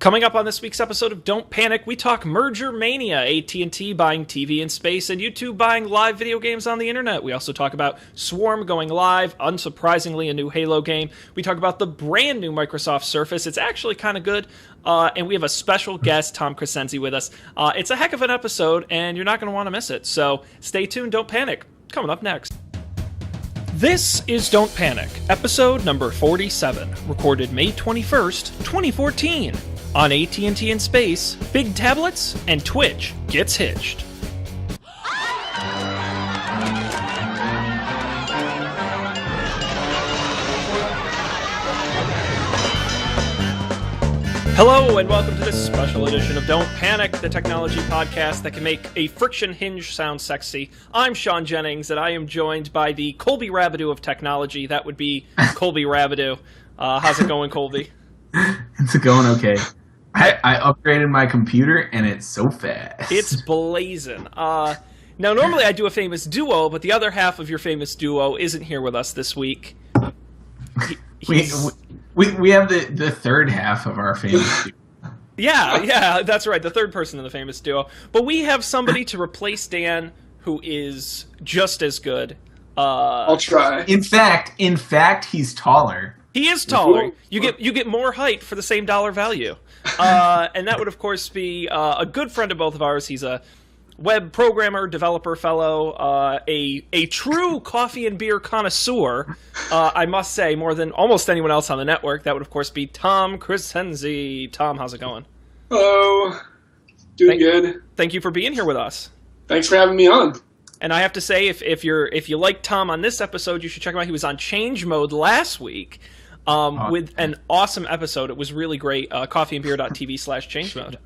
Coming up on this week's episode of Don't Panic, we talk merger mania, AT&T buying TV in space, and YouTube buying live video games on the internet. We also talk about Swarm going live, unsurprisingly a new Halo game. We talk about the brand new Microsoft Surface. It's actually kind of good. And we have a special guest, Tom Crescenzi, with us. It's a heck of an episode, and you're not going to want to miss it. So stay tuned, don't panic. Coming up next. This is Don't Panic, episode number 47, recorded May 21st, 2014. On AT&T in space, big tablets, and Twitch gets hitched. Hello, and welcome to this special edition of Don't Panic, the technology podcast that can make a friction hinge sound sexy. I'm Sean Jennings, and I am joined by the Colby Rabideau of technology. That would be Colby Rabideau. How's it going, Colby? It's going okay. I upgraded my computer, and it's so fast. It's blazing. Now, normally I do a famous duo, but the other half of your famous duo isn't here with us this week. We have the third half of our famous duo. Yeah, that's right, the third person in the famous duo. But we have somebody to replace Dan who is just as good. I'll try. In fact, he's taller. He is taller. You get more height for the same dollar value. And that would, of course, be a good friend of both of ours. He's a web programmer, developer fellow, a true coffee and beer connoisseur, I must say, more than almost anyone else on the network. That would, of course, be Tom Crescenzi. Tom, how's it going? Hello. Doing good. Thank you for being here with us. Thanks for having me on. And I have to say, if you like Tom on this episode, you should check him out. He was on Change Mode last week. With an awesome episode. It was really great. coffeeandbeer.tv/change mode.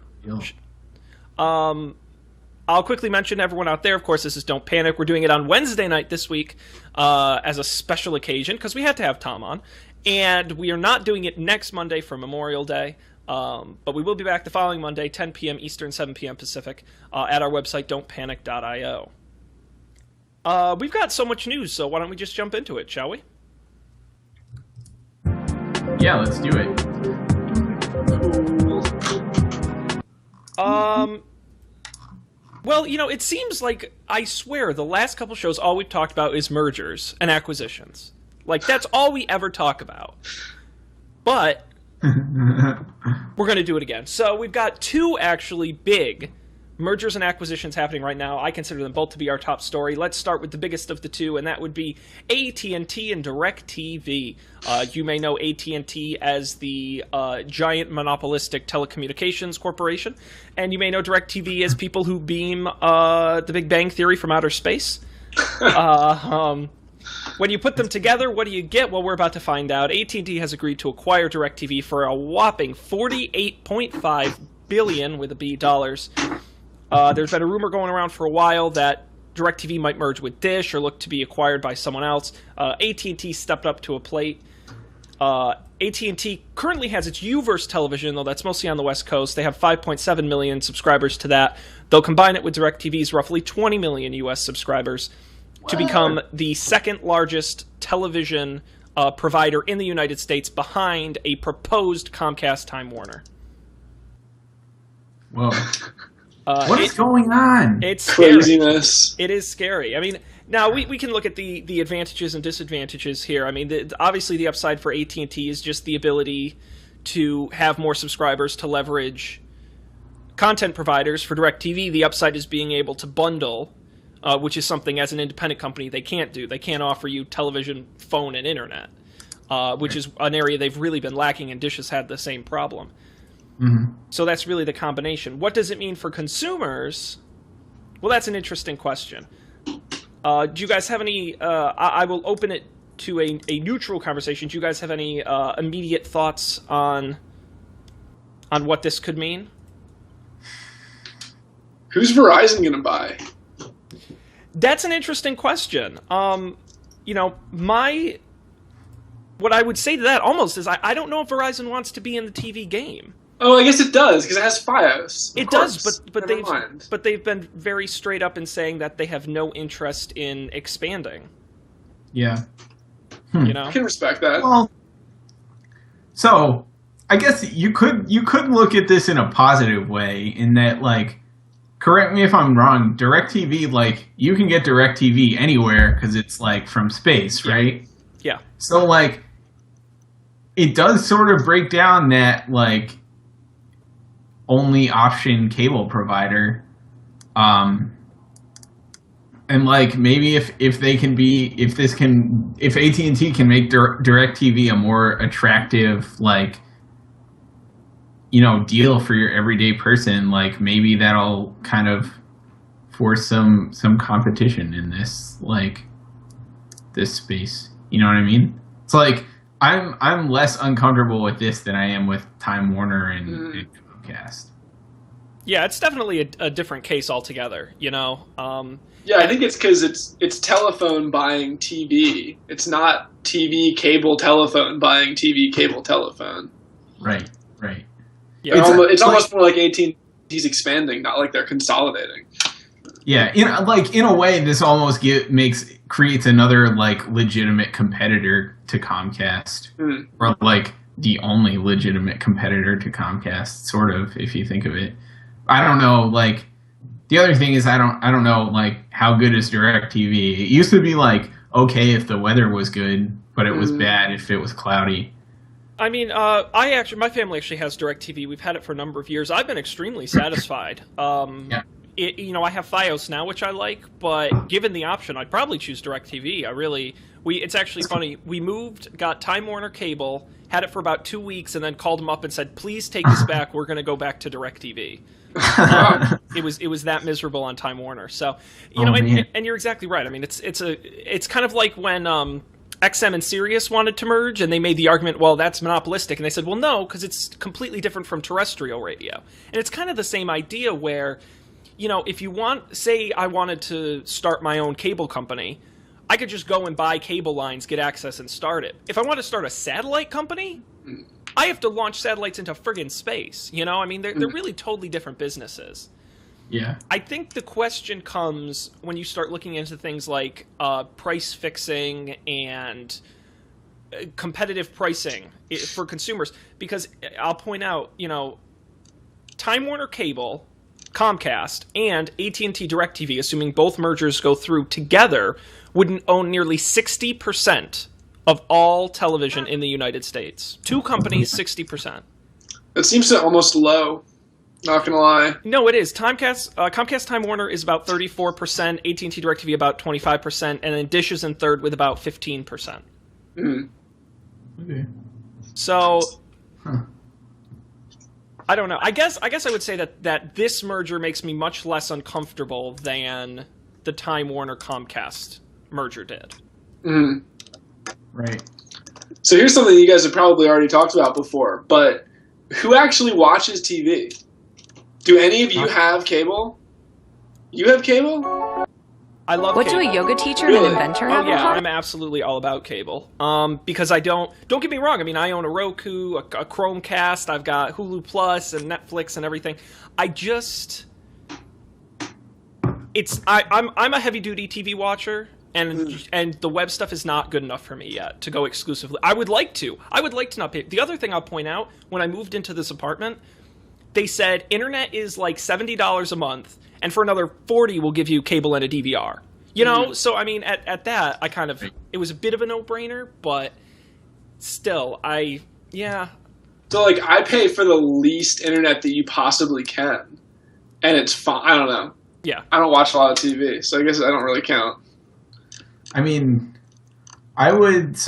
I'll quickly mention everyone out there. Of course, this is Don't Panic. We're doing it on Wednesday night this week as a special occasion because we had to have Tom on. And we are not doing it next Monday for Memorial Day. But we will be back the following Monday, 10 p.m. Eastern, 7 p.m. Pacific, at our website, don'tpanic.io. We've got so much news, so why don't we just jump into it, shall we? Yeah, let's do it. Well, it seems like, I swear, the last couple shows, all we've talked about is mergers and acquisitions. Like, that's all we ever talk about. But we're going to do it again. So we've got two actually big mergers and acquisitions happening right now. I consider them both to be our top story. Let's start with the biggest of the two, and that would be AT&T and DirecTV. You may know AT&T as the giant monopolistic telecommunications corporation, and you may know DirecTV as people who beam the Big Bang Theory from outer space. When you put them together, what do you get? Well, we're about to find out. AT&T has agreed to acquire DirecTV for a whopping $48.5 billion with a B dollars. There's been a rumor going around for a while that DirecTV might merge with Dish or look to be acquired by someone else. AT&T stepped up to a plate. AT&T currently has its Uverse television, though that's mostly on the West Coast. They have 5.7 million subscribers to that. They'll combine it with DirecTV's roughly 20 million U.S. subscribers to become the second largest television provider in the United States behind a proposed Comcast Time Warner. Whoa. What is going on? It's craziness. Scary. It is scary. I mean, now we can look at the advantages and disadvantages here. I mean, obviously the upside for AT&T is just the ability to have more subscribers to leverage content providers. For DirecTV, the upside is being able to bundle, which is something as an independent company they can't do. They can't offer you television, phone, and internet, which is an area they've really been lacking, and Dish has had the same problem. Mm-hmm. So that's really the combination. What does it mean for consumers? Well, that's an interesting question. Do you guys have any... I will open it to a neutral conversation. Do you guys have any immediate thoughts on what this could mean? Who's Verizon going to buy? That's an interesting question. What I would say to that almost is I don't know if Verizon wants to be in the TV game. Oh, I guess it does, because it has Fios. It does, but they've been very straight up in saying that they have no interest in expanding. Yeah. You know? I can respect that. Well, so I guess you could look at this in a positive way in that, like, correct me if I'm wrong, DirecTV, like, you can get DirecTV anywhere because it's, like, from space, right? Yeah. So, like, it does sort of break down that, like, only option cable provider. And, like, maybe if AT&T can make DirecTV a more attractive, like, deal for your everyday person, like, maybe that'll kind of force some competition in this, like, this space. You know what I mean? It's like I'm less uncomfortable with this than I am with Time Warner and Comcast. Yeah, it's definitely a different case altogether. Yeah, I think it's because it's telephone buying TV. It's not TV cable telephone buying TV cable telephone. Right. Yeah, it's almost more like AT&T's expanding, not like they're consolidating. Yeah, in a way, this almost creates another, like, legitimate competitor to Comcast, or, like, the only legitimate competitor to Comcast, sort of, if you think of it. I don't know, like, the other thing is I don't know, like, how good is DirecTV? It used to be, like, okay if the weather was good, but it was bad if it was cloudy. I mean, my family actually has DirecTV. We've had it for a number of years. I've been extremely satisfied. Yeah. I have Fios now, which I like, but given the option, I'd probably choose DirecTV. It's actually funny. We got Time Warner Cable, had it for about 2 weeks, and then called them up and said, "Please take this back. We're going to go back to DirecTV." It was that miserable on Time Warner. So, and you're exactly right. I mean, it's kind of like when XM and Sirius wanted to merge, and they made the argument, well, that's monopolistic, and they said, well, no, because it's completely different from terrestrial radio. And it's kind of the same idea where, if you say I wanted to start my own cable company, I could just go and buy cable lines, get access, and start it. If I want to start a satellite company, I have to launch satellites into friggin' space. I mean, they're really totally different businesses. Yeah. I think the question comes when you start looking into things like price fixing and competitive pricing for consumers. Because I'll point out, Time Warner Cable, Comcast, and AT&T DirecTV, assuming both mergers go through together, would own nearly 60% of all television in the United States. Two companies, 60%. It seems almost low. Not gonna lie. No, it is. Comcast Time Warner is about 34%, AT&T DirecTV about 25%, and then Dish is in third with about 15%. Okay. So, I don't know. I guess I would say that this merger makes me much less uncomfortable than the Time Warner Comcast merger did. Right. So here's something you guys have probably already talked about before, but who actually watches TV? Do any of you have cable? You have cable? I love What cable. do a yoga teacher and an inventor have in common? I'm absolutely all about cable. Because I don't get me wrong, I mean, I own a Roku, a Chromecast, I've got Hulu Plus and Netflix and everything. I'm a heavy duty TV watcher, and the web stuff is not good enough for me yet to go exclusively. I would like to not pay. The other thing I'll point out, when I moved into this apartment, they said internet is like $70 a month, and for another $40 we'll give you cable and a DVR. So I mean, at that, it was a bit of a no-brainer, but still, So, like, I pay for the least internet that you possibly can, and it's fine. I don't know. Yeah. I don't watch a lot of TV, so I guess I don't really count. I mean, I would,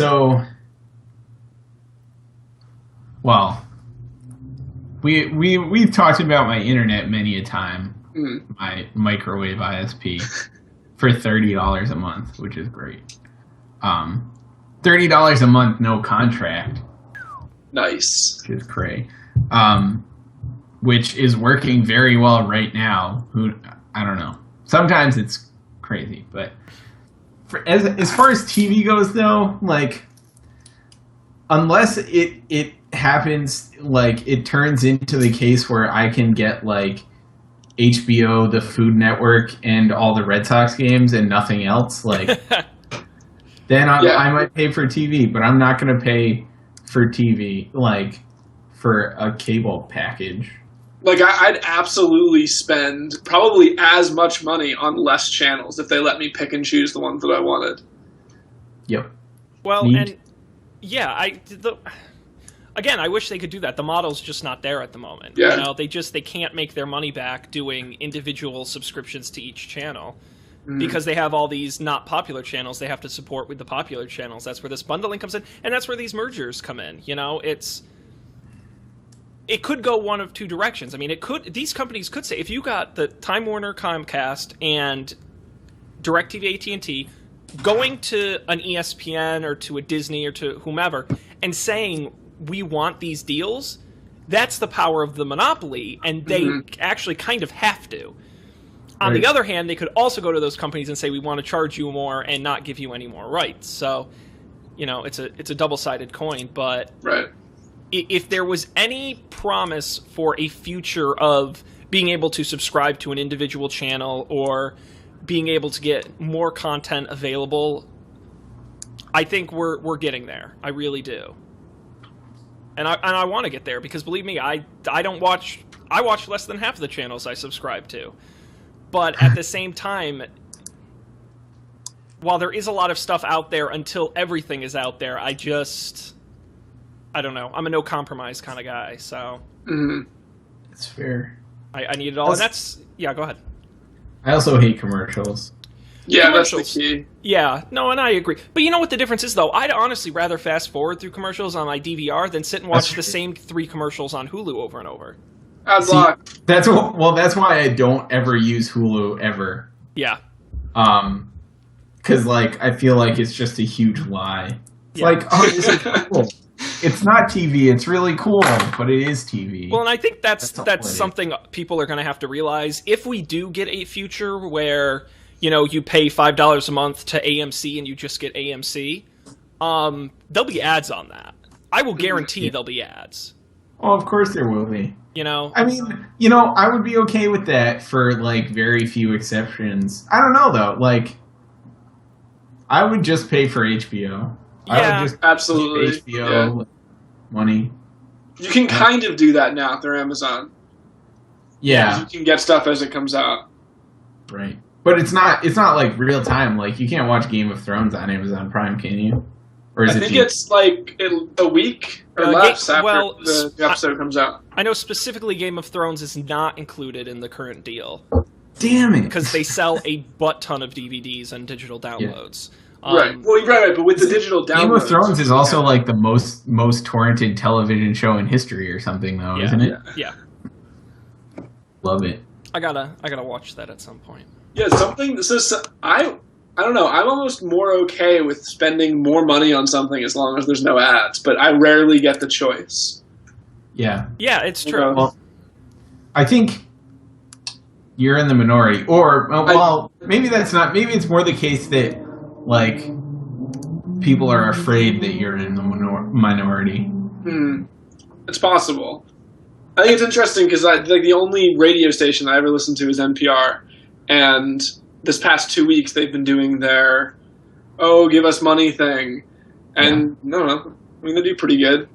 well, we've talked about my internet many a time, my microwave ISP, for $30 a month, which is great. $30 a month, no contract. Nice. Which is great. Which is working very well right now. I don't know. Sometimes it's crazy, but as far as TV goes, though, like, unless it happens, like, it turns into the case where I can get, like, HBO, the Food Network, and all the Red Sox games and nothing else, like, then I might pay for TV, but I'm not going to pay for TV, like, for a cable package. Like, I'd absolutely spend probably as much money on less channels if they let me pick and choose the ones that I wanted. Yep. Well, and yeah, again, I wish they could do that. The model's just not there at the moment. Yeah. You know, they can't make their money back doing individual subscriptions to each channel. Because they have all these not popular channels they have to support with the popular channels. That's where this bundling comes in, and that's where these mergers come in. You know, it could go one of two directions. I mean, these companies could say, if you got the Time Warner, Comcast, and DirecTV, AT&T going to an ESPN or to a Disney or to whomever and saying, we want these deals, that's the power of the monopoly, and they actually kind of have to. On the other hand, they could also go to those companies and say, we want to charge you more and not give you any more rights. So, you know, it's a double-sided coin. But if there was any promise for a future of being able to subscribe to an individual channel or being able to get more content available, I think we're getting there. I really do. And I want to get there because, believe me, I watch less than half of the channels I subscribe to. But at the same time, while there is a lot of stuff out there, until everything is out there, I don't know. I'm a no-compromise kind of guy, so... That's fair. I need it all, and that's... Yeah, go ahead. I also hate commercials. Yeah, that's the key. Yeah, no, and I agree. But you know what the difference is, though? I'd honestly rather fast-forward through commercials on my DVR than sit and watch the same 3 commercials on Hulu over and over. That's why I don't ever use Hulu ever. Yeah. Because like I feel like it's just a huge lie. It's like, oh, this is cool. It's not TV. It's really cool, but it is TV. Well, and I think that's something people are going to have to realize. If we do get a future where, you know, you pay $5 a month to AMC and you just get AMC, there'll be ads on that. I will guarantee there'll be ads. Oh, of course there will be. You know? I mean, you know, I would be okay with that for, like, very few exceptions. I don't know, though. Like, I would just pay for HBO. Yeah, I would just absolutely. give HBO money. You can kind of do that now through Amazon. Yeah. You can get stuff as it comes out. Right. But it's not like real time. Like, you can't watch Game of Thrones on Amazon Prime, can you? Or is I think it's like a week or less after the episode comes out. I know specifically Game of Thrones is not included in the current deal. Damn it. Because they sell a butt ton of DVDs and digital downloads. Yeah. Right. Well, right, but with the digital downloads... Game of Thrones is also like the most torrented television show in history or something, though, isn't it? Yeah. Love it. I gotta watch that at some point. Yeah, I don't know. I'm almost more okay with spending more money on something as long as there's no ads, but I rarely get the choice. Yeah. Yeah, it's true. Well, I think you're in the minority. Or, maybe that's not. Maybe it's more the case that, like, people are afraid that you're in the minority. It's possible. I think it's interesting because the only radio station I ever listened to is NPR, and this past 2 weeks they've been doing their give us money thing, and no, I mean they do pretty good.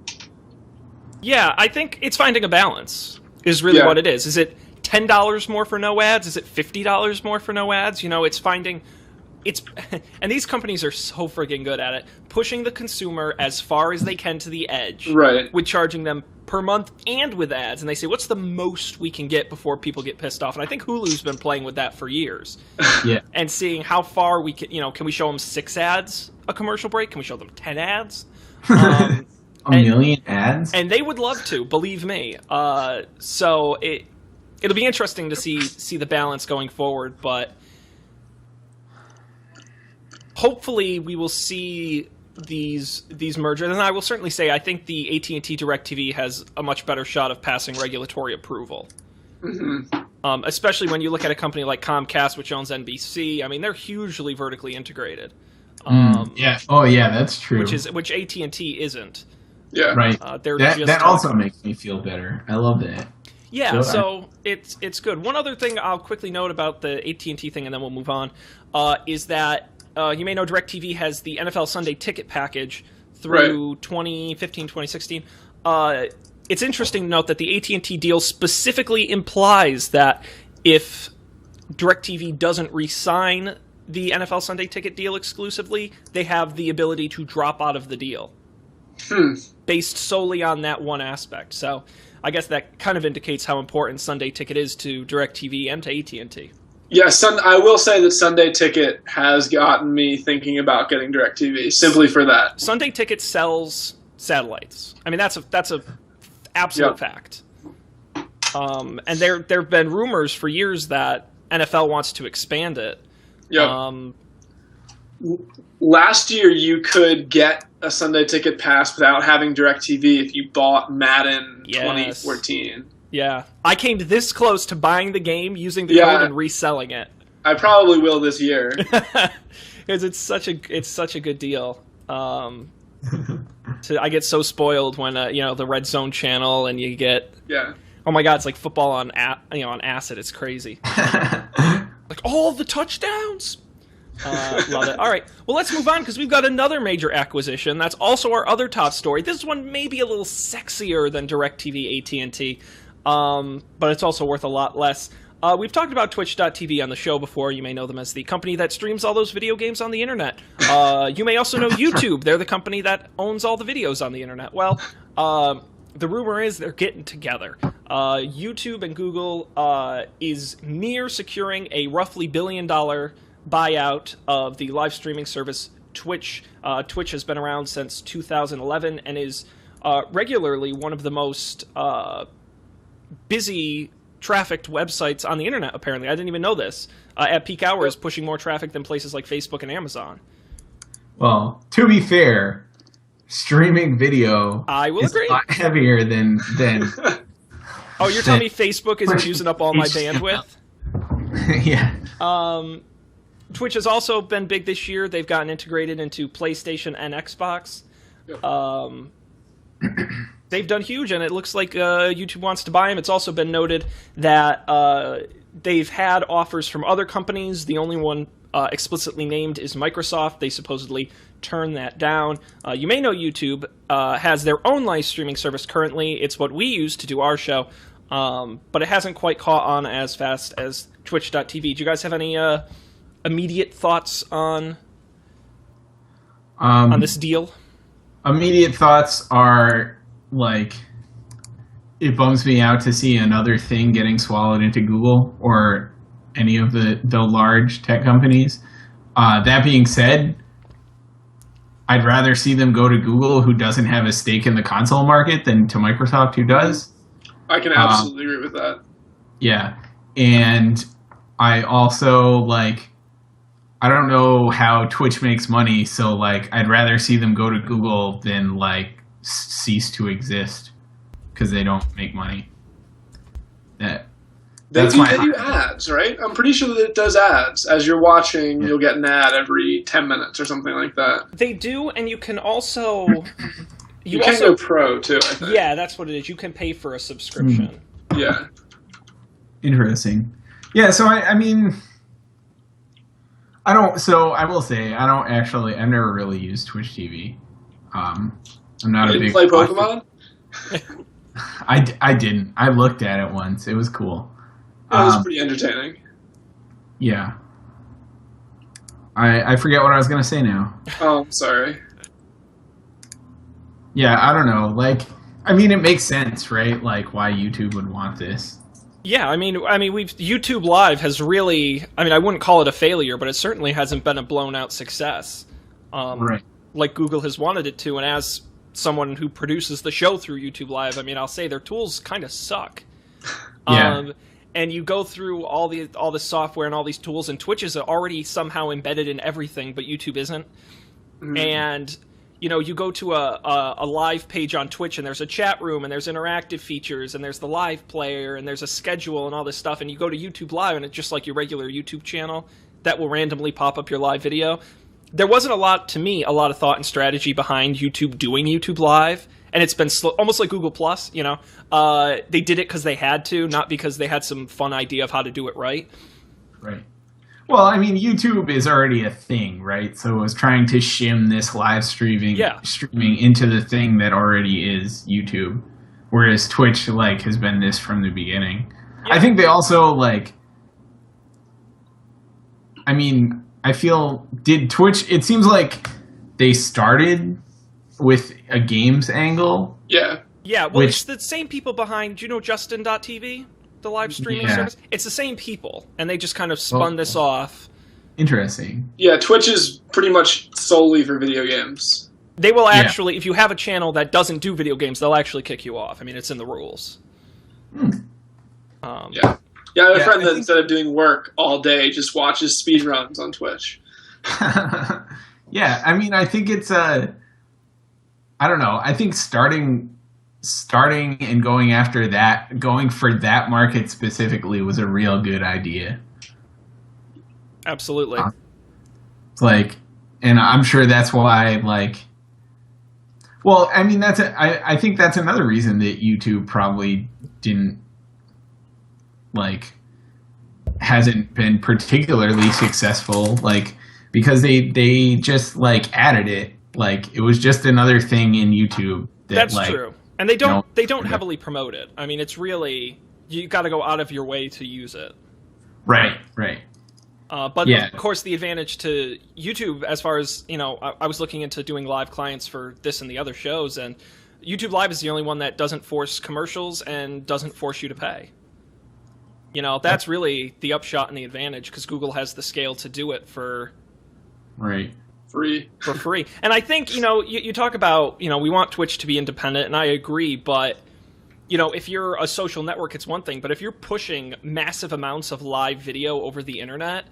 Yeah, I think it's finding a balance is really what it is. Is it $10 more for no ads? Is it $50 more for no ads? You know, it's finding and these companies are so friggin' good at it, pushing the consumer as far as they can to the edge, right? With charging them per month and with ads, and they say, what's the most we can get before people get pissed off? And I think Hulu's been playing with that for years. Yeah. And seeing how far we can, can we show them 6 ads a commercial break? Can we show them 10 ads? A million ads? And they would love to, believe me. So it'll be interesting to see the balance going forward, but hopefully we will see these mergers, and I will certainly say I think the AT&T DirecTV has a much better shot of passing regulatory approval. Especially when you look at a company like Comcast, which owns NBC. I mean, they're hugely vertically integrated. Yeah. Oh, yeah, that's true. Which AT&T isn't. Yeah. Right. That also makes me feel better. I love that. Yeah, so it's good. One other thing I'll quickly note about the AT&T thing, and then we'll move on, is that you may know DirecTV has the NFL Sunday Ticket package through 2015, 2016. it's interesting to note that the AT&T deal specifically implies that if DirecTV doesn't re-sign the NFL Sunday Ticket deal exclusively, they have the ability to drop out of the deal. Based solely on that one aspect. So I guess that kind of indicates how important Sunday Ticket is to DirecTV and to AT&T. Yeah, I will say that Sunday Ticket has gotten me thinking about getting DirecTV simply for that. Sunday Ticket sells satellites. I mean, that's a absolute fact. And there have been rumors for years that NFL wants to expand it. Yep. Last year, you could get a Sunday Ticket pass without having DirecTV if you bought Madden 2014. Yeah. I came this close to buying the game, using the code, and reselling it. I probably will this year. Because it's such a good deal. I get so spoiled when the Red Zone channel, and you get oh my god, it's like football on acid. It's crazy. Like all the touchdowns. Love it. All right, well, let's move on because we've got another major acquisition. That's also our other top story. This one may be a little sexier than DirecTV AT&T, but it's also worth a lot less. We've talked about Twitch.tv on the show before. You may know them as the company that streams all those video games on the internet. You may also know YouTube. They're the company that owns all the videos on the internet. Well, the rumor is they're getting together. YouTube and Google is near securing a roughly $1 billion buyout of the live streaming service Twitch. Twitch has been around since 2011 and is regularly one of the most busy trafficked websites on the internet, apparently. I didn't even know this. At peak hours, pushing more traffic than places like Facebook and Amazon. Well, to be fair, streaming video is agree. A lot heavier than Oh, you're telling me Facebook isn't using up all my bandwidth? Yeah. Twitch has also been big this year. They've gotten integrated into PlayStation and Xbox. They've done huge, and it looks like YouTube wants to buy them. It's also been noted that they've had offers from other companies. The only one explicitly named is Microsoft. They supposedly turned that down. You may know YouTube has their own live streaming service currently. It's what we use to do our show, but it hasn't quite caught on as fast as Twitch.tv. Do you guys have any immediate thoughts on this deal? Immediate thoughts are, like, it bums me out to see another thing getting swallowed into Google or any of the large tech companies. That being said, I'd rather see them go to Google, who doesn't have a stake in the console market, than to Microsoft, who does. I can absolutely agree with that. Yeah. And I also, I don't know how Twitch makes money, so, I'd rather see them go to Google than, cease to exist, because they don't make money. They do ads, right? I'm pretty sure that it does ads. As you're watching, you'll get an ad every 10 minutes or something like that. They do, and you can also... You can go pro, too, I think. Yeah, that's what it is. You can pay for a subscription. Yeah. Interesting. Yeah, so, I mean... I will say, I've never really used Twitch TV. I'm not a big... play Pokemon? I didn't. I looked at it once. It was cool. It was pretty entertaining. Yeah. I forget what I was going to say now. Oh, I'm sorry. Yeah, I don't know. It makes sense, right? Why YouTube would want this. Yeah, YouTube Live has really... I wouldn't call it a failure, but it certainly hasn't been a blown-out success. Right. Like Google has wanted it to, and as someone who produces the show through YouTube Live, I'll say their tools kind of suck. Yeah. And you go through all the software and all these tools, and Twitch is already somehow embedded in everything, but YouTube isn't. Mm-hmm. And you go to a live page on Twitch, and there's a chat room, and there's interactive features, and there's the live player, and there's a schedule, and all this stuff. And you go to YouTube Live, and it's just like your regular YouTube channel that will randomly pop up your live video. There wasn't a lot of thought and strategy behind YouTube doing YouTube Live. And it's been almost like Google Plus, They did it because they had to, not because they had some fun idea of how to do it right. Right. Well, YouTube is already a thing, right? So it was trying to shim this live streaming into the thing that already is YouTube. whereas Twitch like has been this from the beginning. Yeah. I think they also like. I mean, I feel did Twitch? It seems like they started with a games angle. Yeah. Yeah, well, it's the same people behind, do you know Justin.tv? The live streaming service? It's the same people, and they just kind of spun this off. Interesting. Yeah, Twitch is pretty much solely for video games. They will actually, if you have a channel that doesn't do video games, they'll actually kick you off. I mean, it's in the rules. Yeah, I have a friend that instead of doing work all day, just watches speedruns on Twitch. Yeah, I mean, I think it's I don't know. I think starting and going after that, going for that market specifically was a real good idea. Absolutely. It's like, and I'm sure that's why, like, well, I mean, I think that's another reason that YouTube probably didn't, like, hasn't been particularly successful, like, because they just, like, added it. Like, it was just another thing in YouTube. That's like, true. And they don't heavily promote it. I mean, it's really, you got to go out of your way to use it. Right. But of course, the advantage to YouTube, as far as, you know, I was looking into doing live clients for this and the other shows, and YouTube Live is the only one that doesn't force commercials and doesn't force you to pay. You know, that's really the upshot and the advantage, because Google has the scale to do it for free. And I think, you know, you talk about, you know, we want Twitch to be independent, and I agree, but, you know, if you're a social network, it's one thing, but if you're pushing massive amounts of live video over the internet,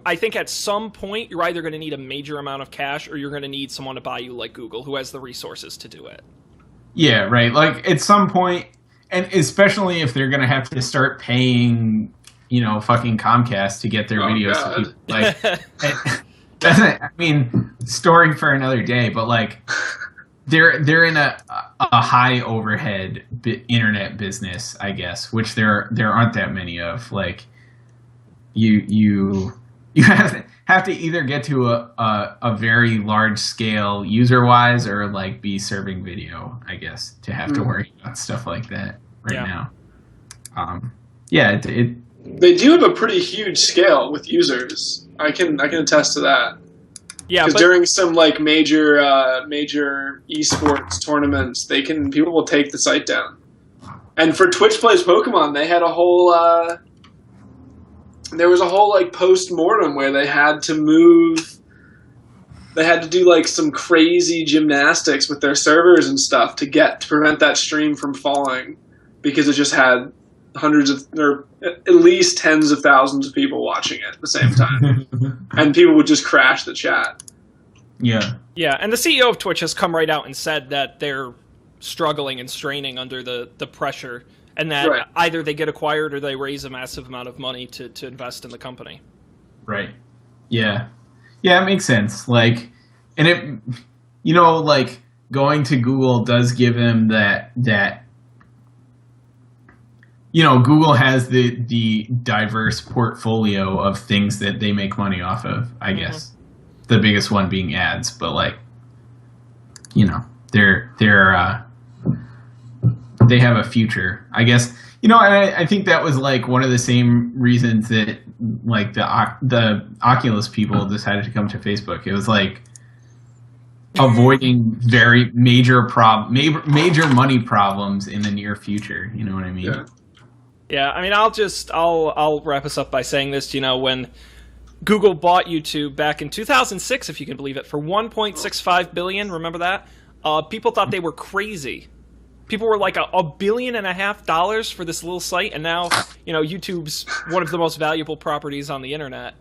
I think at some point you're either going to need a major amount of cash, or you're going to need someone to buy you like Google, who has the resources to do it. Yeah, right. Like, at some point, and especially if they're going to have to start paying, you know, fucking Comcast to get their videos to people. Like, I mean, story for another day, but like, they're in a high overhead internet business, I guess, which there aren't that many of. Like, you have to either get to a very large scale user wise, or like be serving video, I guess, to have to worry about stuff like that now. They do have a pretty huge scale with users. I can attest to that. Yeah, because during some like major esports tournaments, people will take the site down. And for Twitch Plays Pokemon, they had a whole there was a whole like post-mortem where they had to do like some crazy gymnastics with their servers and stuff to prevent that stream from falling, because it just had hundreds of, or at least tens of thousands of people watching it at the same time. And people would just crash the chat. Yeah, and the CEO of Twitch has come right out and said that they're struggling and straining under the pressure, and that either they get acquired or they raise a massive amount of money to invest in the company. Right. Yeah, it makes sense. Like, and it, you know, like, going to Google does give them that you know, Google has the diverse portfolio of things that they make money off of, I guess. The biggest one being ads, but like, you know, they have a future, I guess. You know, and I think that was like one of the same reasons that like the Oculus people decided to come to Facebook. It was like avoiding very major money problems in the near future. You know what I mean? Yeah. I mean, I'll wrap us up by saying this. You know, when Google bought YouTube back in 2006, if you can believe it, for $1.65 billion, remember that? People thought they were crazy. People were like $1.5 billion for this little site, and now, you know, YouTube's one of the most valuable properties on the internet,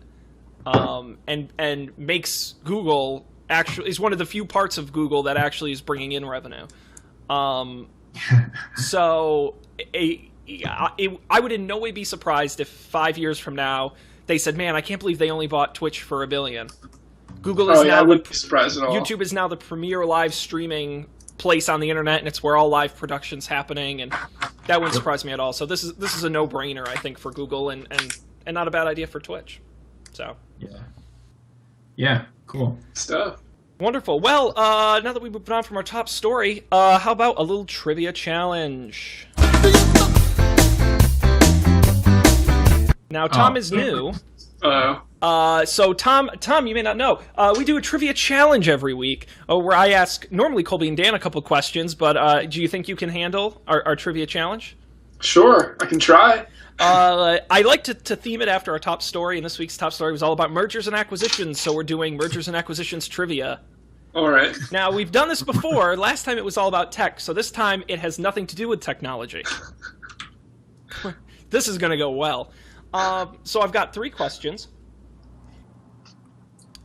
and makes Google is one of the few parts of Google that actually is bringing in revenue. So I would in no way be surprised if 5 years from now they said, "Man, I can't believe they only bought Twitch for $1 billion." Google is I wouldn't be surprised at all. YouTube is now the premier live streaming place on the internet, and it's where all live production's happening, and that wouldn't surprise me at all. So this is a no-brainer, I think, for Google, and not a bad idea for Twitch. So yeah, cool stuff. Wonderful. Well, now that we've moved on from our top story, how about a little trivia challenge? Now, Tom is new. So Tom, you may not know, we do a trivia challenge every week where I ask normally Colby and Dan a couple questions, but do you think you can handle our trivia challenge? Sure, I can try. I like to theme it after our top story, and this week's top story was all about mergers and acquisitions, so we're doing mergers and acquisitions trivia. All right. Now, we've done this before. Last time it was all about tech, so this time it has nothing to do with technology. This is going to go well. So I've got 3 questions.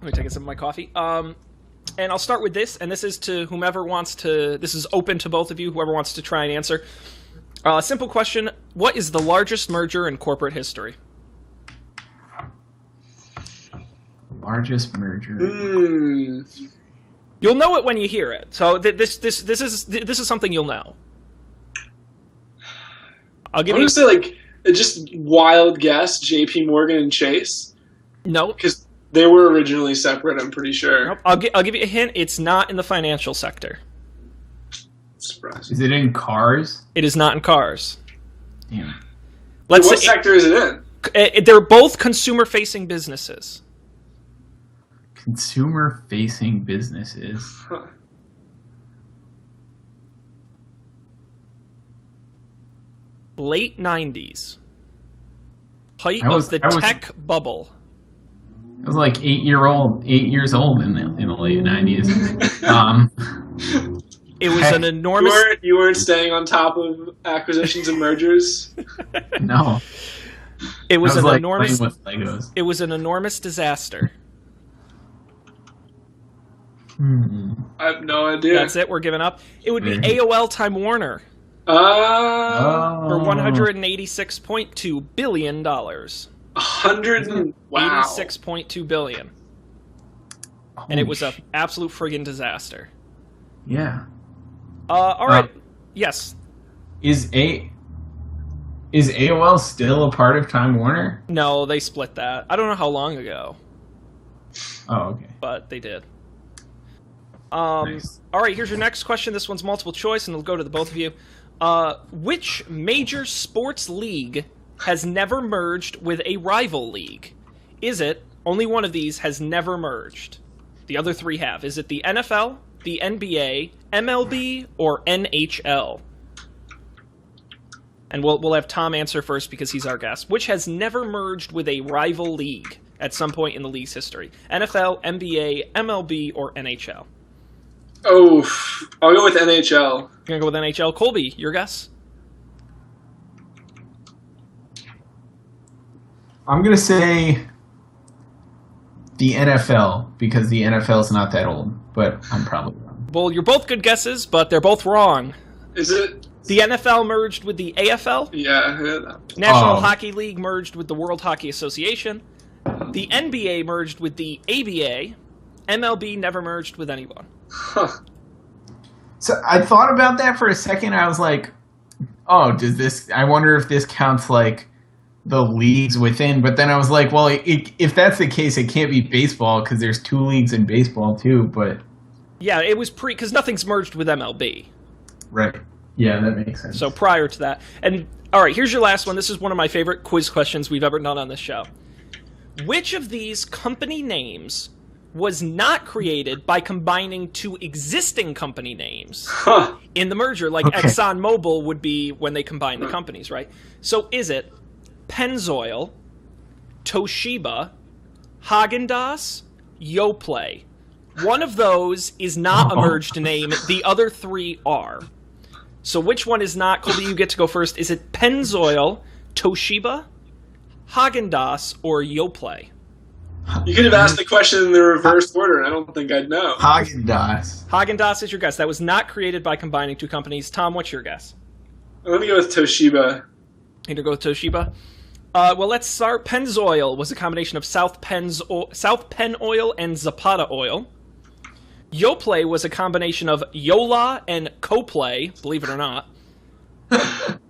Let me take a sip of my coffee. And I'll start with this, and this is to whomever wants to... This is open to both of you, whoever wants to try and answer. Simple question. What is the largest merger in corporate history? Largest merger. You'll know it when you hear it. So this is something you'll know. I'm going to say, like, just wild guess, JP Morgan and Chase. No. Because they were originally separate, I'm pretty sure. Nope. I'll give you a hint. It's not in the financial sector. Surprise. Is it in cars? It is not in cars. Damn. What sector is it in? They're both consumer-facing businesses. Consumer-facing businesses. Huh. Late 90s. Height of the tech bubble. I was like 8 years old in the late 90s. It was an enormous... You weren't staying on top of acquisitions and mergers? No. It was an like enormous... With Legos. It was an enormous disaster. I have no idea. That's it. We're giving up. It would be AOL Time Warner. For $186.2 billion. Wow. $86.2 billion. And it was an absolute friggin' disaster. Yeah. All right. Yes. Is AOL still a part of Time Warner? No, they split that. I don't know how long ago. Oh, okay. But they did. Nice. All right, here's your next question. This one's multiple choice, and it'll go to the both of you. Which major sports league has never merged with a rival league? Is it only one of these has never merged? The other 3 have. Is it the NFL, the NBA, MLB, or NHL? And we'll have Tom answer first because he's our guest. Which has never merged with a rival league at some point in the league's history? NFL, NBA, MLB, or NHL? Oh, I'll go with NHL. You're going to go with NHL. Colby, your guess? I'm going to say the NFL, because the NFL's not that old, but I'm probably wrong. Well, you're both good guesses, but they're both wrong. Is it? The NFL merged with the AFL. Yeah. National Hockey League merged with the World Hockey Association. The NBA merged with the ABA. MLB never merged with anyone. Huh. So I thought about that for a second. I was like, oh, I wonder if this counts like the leagues within. But then I was like, well, if that's the case, it can't be baseball because there's 2 leagues in baseball too. But yeah, it was because nothing's merged with MLB. Right. Yeah, that makes sense. So prior to that. And all right, here's your last one. This is one of my favorite quiz questions we've ever done on this show. Which of these company names was not created by combining 2 existing company names in the merger? Like ExxonMobil would be when they combine the companies, right? So is it Pennzoil, Toshiba, Häagen-Dazs, Yoplait? One of those is not a merged name. The other 3 are. So which one is not? Colby, you get to go first. Is it Pennzoil, Toshiba, Häagen-Dazs, or Yoplait? You could have asked the question in the reverse order, and I don't think I'd know. Häagen-Dazs. Häagen-Dazs is your guess. That was not created by combining 2 companies. Tom, what's your guess? I'm going to go with Toshiba. You're going to go with Toshiba? Well, let's start. Pennzoil was a combination of South Penn oil and Zapata oil. Yoplait was a combination of Yola and Coplay, believe it or not.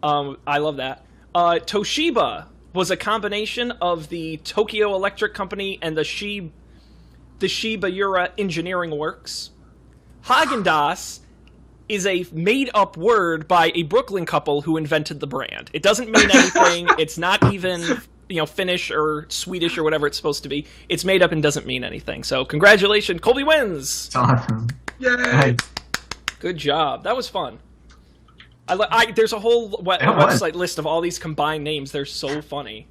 I love that. Toshiba was a combination of the Tokyo Electric Company and the the Shiba engineering works. Haagen-Dazs is a made-up word by a Brooklyn couple who invented the brand. It doesn't mean anything. It's not even, Finnish or Swedish or whatever it's supposed to be. It's made up and doesn't mean anything. So congratulations, Colby wins. It's awesome. Yay! Good job. That was fun. There's a whole website list of all these combined names. They're so funny.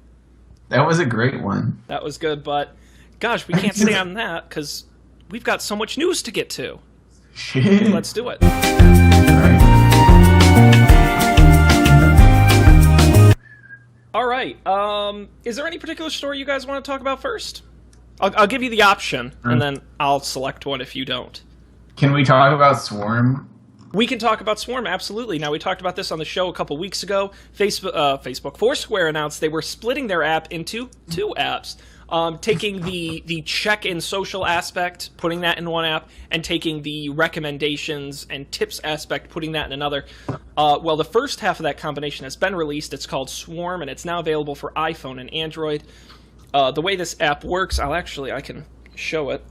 That was a great one. That was good, but gosh, we can't stay on that because we've got so much news to get to. Shit. Let's do it. All right. Is there any particular story you guys want to talk about first? I'll give you the option, and then I'll select one if you don't. Can we talk about Swarm? We can talk about Swarm, absolutely. Now, we talked about this on the show a couple weeks ago. Facebook Foursquare announced they were splitting their app into two apps. Taking the check-in social aspect, putting that in one app, and taking the recommendations and tips aspect, putting that in another. Well, the first half of that combination has been released. It's called Swarm, and it's now available for iPhone and Android. The way this app works, I can show it,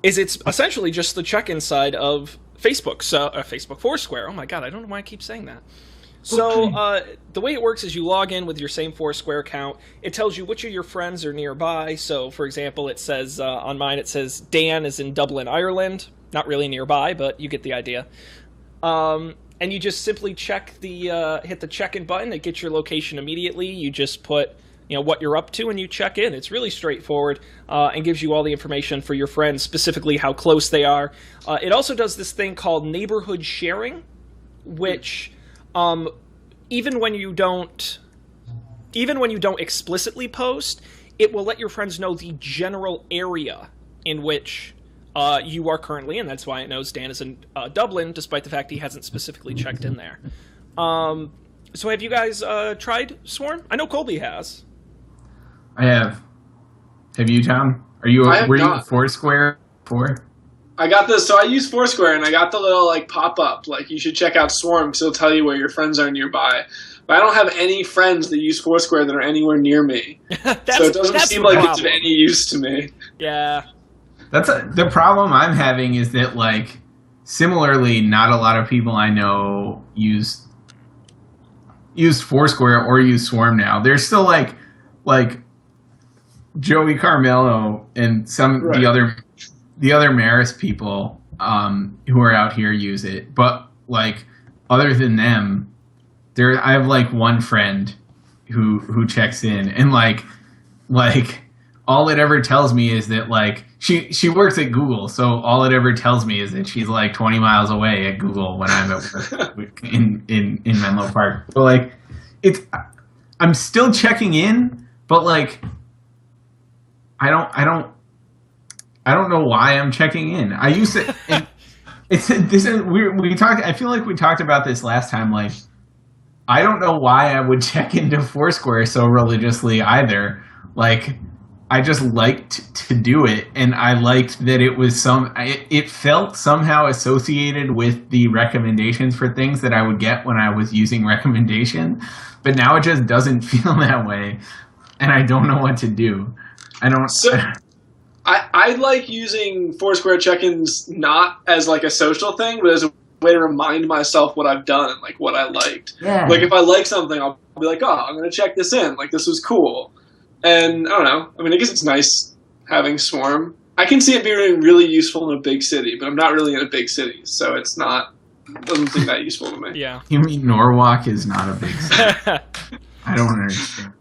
is it's essentially just the check-in side of Facebook. So Facebook Foursquare. Oh my god, I don't know why I keep saying that. So the way it works is you log in with your same Foursquare account. It tells you which of your friends are nearby. So, for example, it says on mine, it says Dan is in Dublin, Ireland. Not really nearby, but you get the idea. And you just simply hit the check-in button. It gets your location immediately. You just put what you're up to, and you check in. It's really straightforward and gives you all the information for your friends, specifically how close they are. It also does this thing called neighborhood sharing, which even when you don't explicitly post, it will let your friends know the general area in which you are currently in. That's why it knows Dan is in Dublin, despite the fact he hasn't specifically checked in there. So have you guys tried Swarm? I know Colby has. I have. Have you, Tom? Were you at Foursquare before? I got this. So I use Foursquare, and I got the little pop-up, you should check out Swarm because it'll tell you where your friends are nearby. But I don't have any friends that use Foursquare that are anywhere near me. So it doesn't seem like it's of any use to me. Yeah. The problem I'm having is that, similarly, not a lot of people I know used Foursquare or use Swarm now. There's still, Joey Carmelo and the other Maris people who are out here use it, but other than them, I have one friend who checks in, and all it ever tells me is that she works at Google, so all it ever tells me is that she's 20 miles away at Google when I'm at work in Menlo Park. So I'm still checking in, but I don't know why I'm checking in. I used to. We talked. I feel like we talked about this last time. I don't know why I would check into Foursquare so religiously either. I just liked to do it, and I liked that it was it felt somehow associated with the recommendations for things that I would get when I was using recommendation. But now it just doesn't feel that way, and I don't know what to do. I like using Foursquare check-ins not as a social thing, but as a way to remind myself what I've done and what I liked. Yeah. If I like something, I'll be I'm going to check this in. This was cool. And I don't know. I mean, I guess it's nice having Swarm. I can see it being really useful in a big city, but I'm not really in a big city, so it doesn't seem that useful to me. Yeah. You mean Norwalk is not a big city? I don't understand.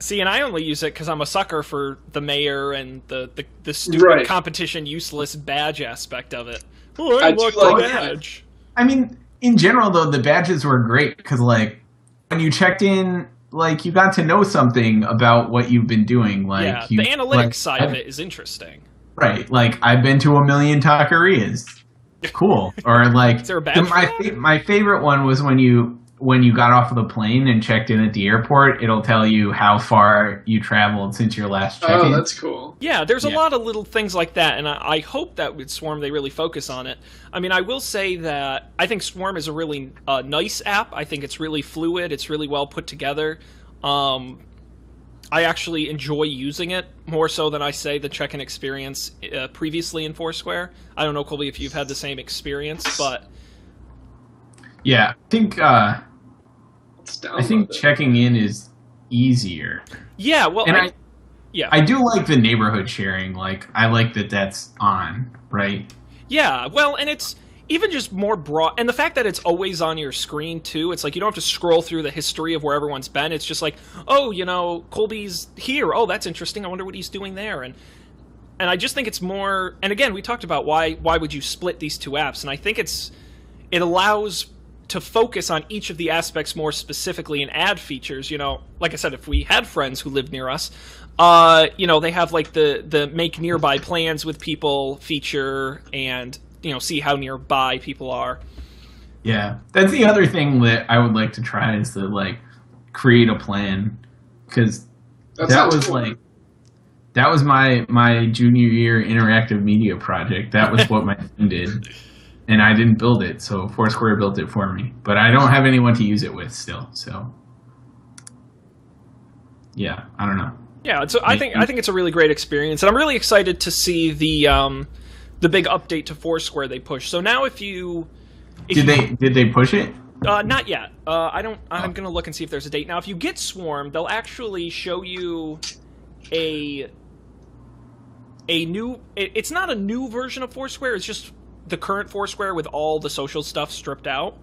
See, and I only use it because I'm a sucker for the mayor and the stupid competition useless badge aspect of it. Oh, I look like a badge. I mean, in general, though, the badges were great because, when you checked in, you got to know something about what you've been doing. The analytics side of it is interesting. Right. I've been to 1 million taquerias. Cool. Or, is there a badge my favorite one was when you got off of the plane and checked in at the airport, it'll tell you how far you traveled since your last check-in. Oh, that's cool. Yeah, there's a lot of little things like that, and I hope that with Swarm they really focus on it. I mean, I will say that I think Swarm is a really nice app. I think it's really fluid. It's really well put together. I actually enjoy using it more so than I say the check-in experience previously in Foursquare. I don't know, Colby, if you've had the same experience, but yeah, I think checking in is easier. Yeah, well, and I do like the neighborhood sharing. Like, I like that that's on, right? Yeah, well, and it's even just more broad, and the fact that it's always on your screen too. It's like you don't have to scroll through the history of where everyone's been. It's just like, oh, you know, Colby's here. Oh, that's interesting. I wonder what he's doing there. And I just think it's more. And again, we talked about why would you split these two apps, and I think it allows to focus on each of the aspects more specifically and add features. You know, like I said, if we had friends who lived near us, you know, they have like the make nearby plans with people feature, and you know, see how nearby people are. Yeah, that's the other thing that I would like to try is to like create a that was cool. Like that was my junior year interactive media project. That was what my team did, and I didn't build it, so Foursquare built it for me. But I don't have anyone to use it with still, so yeah, I don't know. Yeah, so I think it's a really great experience, and I'm really excited to see the big update to Foursquare they pushed. So now did they push it? Not yet. I'm gonna look and see if there's a date. Now, if you get swarmed, they'll actually show you a new. It's not a new version of Foursquare. It's just the current Foursquare with all the social stuff stripped out.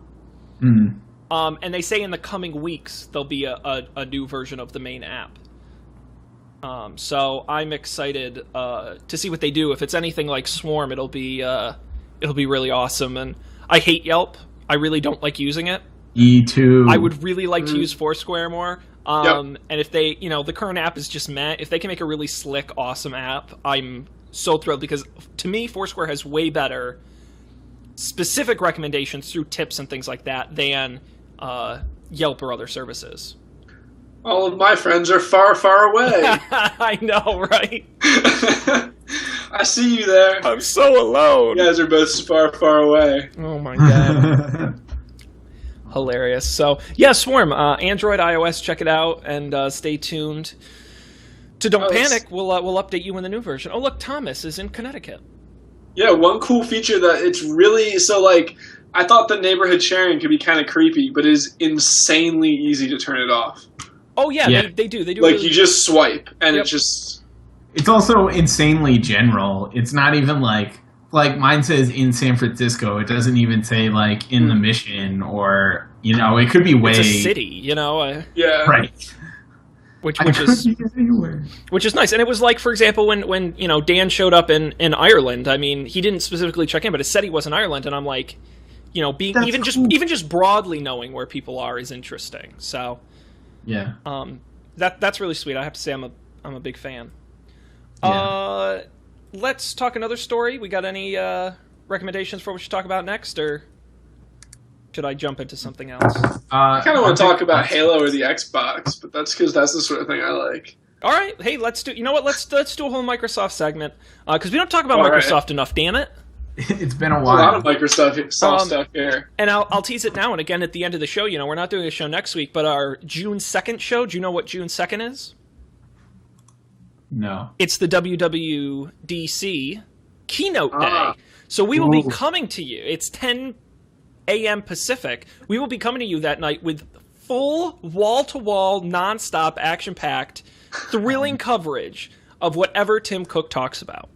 Mm-hmm. And they say in the coming weeks there'll be a new version of the main app. So I'm excited to see what they do. If it's anything like Swarm, it'll be really awesome. And I hate Yelp. I really don't like using it. Me too. I would really like to use Foursquare more. And if they, you know, the current app is just meh. If they can make a really slick, awesome app, I'm so thrilled, because to me, Foursquare has way better specific recommendations through tips and things like that than Yelp or other services. All of my friends are far, far away. I know, right? I see you there. I'm so alone. You guys are both far, far away. Oh my god. Hilarious. So, yeah, Swarm, Android, iOS, check it out, and stay tuned to Don't Panic. We'll update you when the new version. Oh, look, Thomas is in Connecticut. Yeah, one cool feature that it's really, so like, I thought the neighborhood sharing could be kind of creepy, but it is insanely easy to turn it off. Oh yeah, yeah. They do. Like, really, you just swipe, and it just... It's also insanely general. It's not even like mine says in San Francisco. It doesn't even say like in the Mission, or, you know, it could be way... It's a city, you know? Yeah. Right. Which is nice. And it was like, for example, when you know, Dan showed up in Ireland. I mean, he didn't specifically check in, but it said he was in Ireland, and I'm like, you know, even just broadly knowing where people are is interesting. So... Yeah. That's really sweet. I have to say I'm a big fan. Yeah. Let's talk another story. We got any recommendations for what we should talk about next, or should I jump into something else? I kind of want to talk about Halo or the Xbox, but that's because that's the sort of thing I like. All right. Hey, let's do. You know what? Let's do a whole Microsoft segment, because we don't talk about Microsoft enough. Damn it. It's been a while. A lot of Microsoft stuff here. And I'll tease it now and again at the end of the show. You know, we're not doing a show next week, but our June 2nd show, do you know what June 2nd is? No. It's the WWDC keynote day. So we will be coming to you. It's 10 a.m. Pacific. We will be coming to you that night with full wall-to-wall, non-stop, action-packed, thrilling coverage of whatever Tim Cook talks about.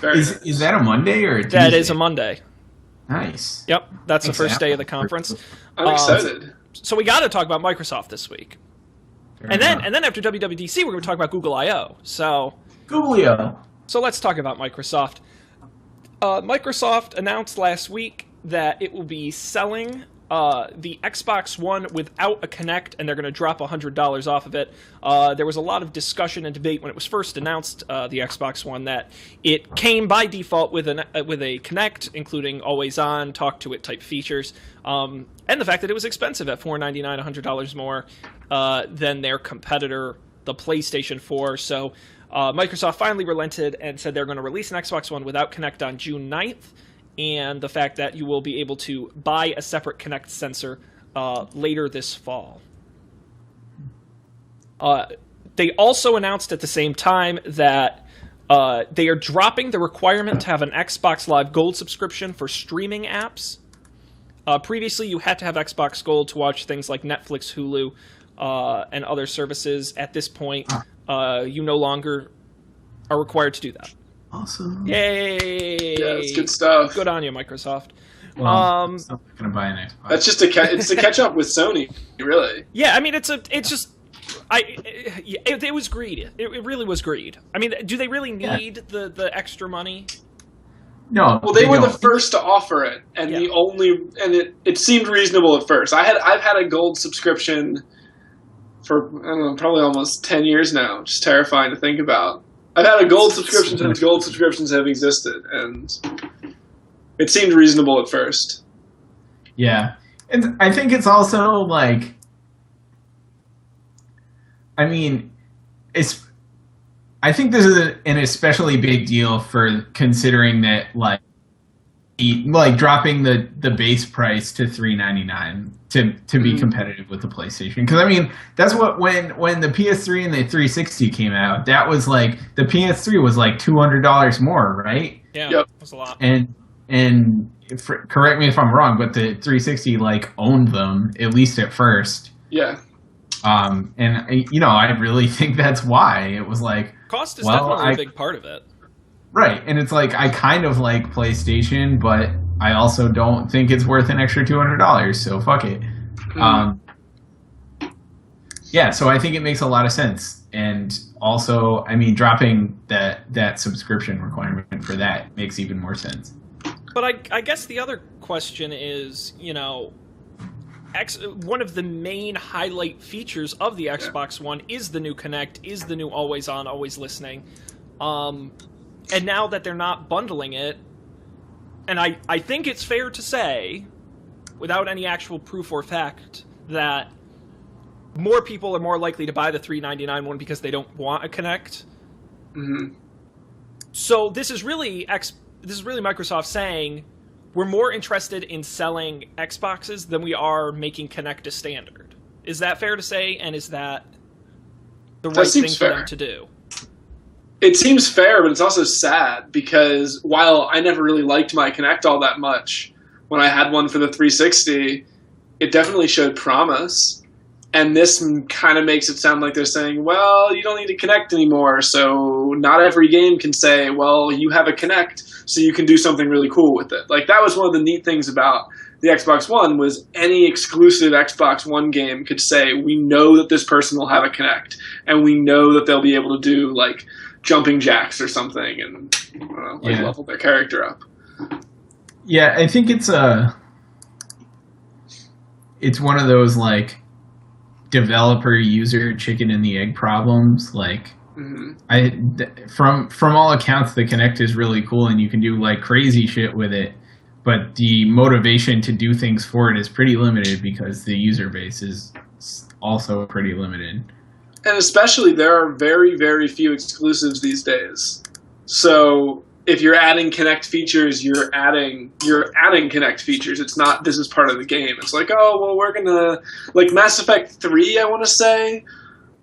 Is that a Monday or a Tuesday? That is a Monday. Nice. Yep, that's the first day of the conference. I'm excited. So we got to talk about Microsoft this week, and then after WWDC, we're going to talk about Google I/O. So Google I/O. So let's talk about Microsoft. Microsoft announced last week that it will be selling the Xbox One without a Kinect, and they're going to drop $100 off of it. There was a lot of discussion and debate when it was first announced, the Xbox One, that it came by default with a Kinect, including always on, talk to it type features, and the fact that it was expensive at $499, $100 more than their competitor, the PlayStation 4. So Microsoft finally relented and said they're going to release an Xbox One without Kinect on June 9th. And the fact that you will be able to buy a separate Kinect sensor later this fall. They also announced at the same time that they are dropping the requirement to have an Xbox Live Gold subscription for streaming apps. Previously, you had to have Xbox Gold to watch things like Netflix, Hulu, and other services. At this point, you no longer are required to do that. Awesome. Yay! Yeah, that's good stuff. Good on you, Microsoft. Well, I'm not gonna buy an Xbox. That's just to catch up with Sony, really. Yeah, I mean, it was greed. It really was greed. I mean, do they really need the extra money? No. Well, they were the first to offer it, and it seemed reasonable at first. I've had a gold subscription for, I don't know, probably almost 10 years now. Just terrifying to think about. I've had a gold subscription since gold subscriptions have existed, and it seemed reasonable at first. Yeah. And I think it's also like, I mean, I think this is an especially big deal for considering that like dropping the base price to $399 to be competitive with the PlayStation. Because I mean, that's what when the PS3 and the 360 came out, that was like the PS3 was like $200 more, right? Yeah, yep. That was a lot. And correct me if I'm wrong, but the 360 like owned them at least at first. Yeah. And I really think that's why it was like cost is definitely a big part of it. Right, and it's like I kind of like PlayStation, but I also don't think it's worth an extra $200. So fuck it. Yeah, so I think it makes a lot of sense, and also, I mean, dropping that subscription requirement for that makes even more sense. But I guess the other question is, one of the main highlight features of the Xbox One is the new Kinect, is the new always on, always listening. And now that they're not bundling it, and I think it's fair to say, without any actual proof or fact, that more people are more likely to buy the $399 one because they don't want a Kinect. Mm-hmm. So this is really Microsoft saying, we're more interested in selling Xboxes than we are making Kinect a standard. Is that fair to say? And is that the right thing for them to do? It seems fair, but it's also sad because while I never really liked my Kinect all that much, when I had one for the 360, it definitely showed promise. And this kind of makes it sound like they're saying, well, you don't need to Kinect anymore, so not every game can say, well, you have a Kinect, so you can do something really cool with it. Like, that was one of the neat things about the Xbox One, was any exclusive Xbox One game could say, we know that this person will have a Kinect, and we know that they'll be able to do, like, jumping jacks or something, and level their character up. Yeah, I think it's one of those, like, developer user chicken and the egg problems. Like, from all accounts, the Kinect is really cool and you can do like crazy shit with it, but the motivation to do things for it is pretty limited because the user base is also pretty limited. And especially there are very, very few exclusives these days. So if you're adding Kinect features, you're adding Kinect features. It's not, this is part of the game. It's like, oh, well, we're going to, like Mass Effect 3, I want to say,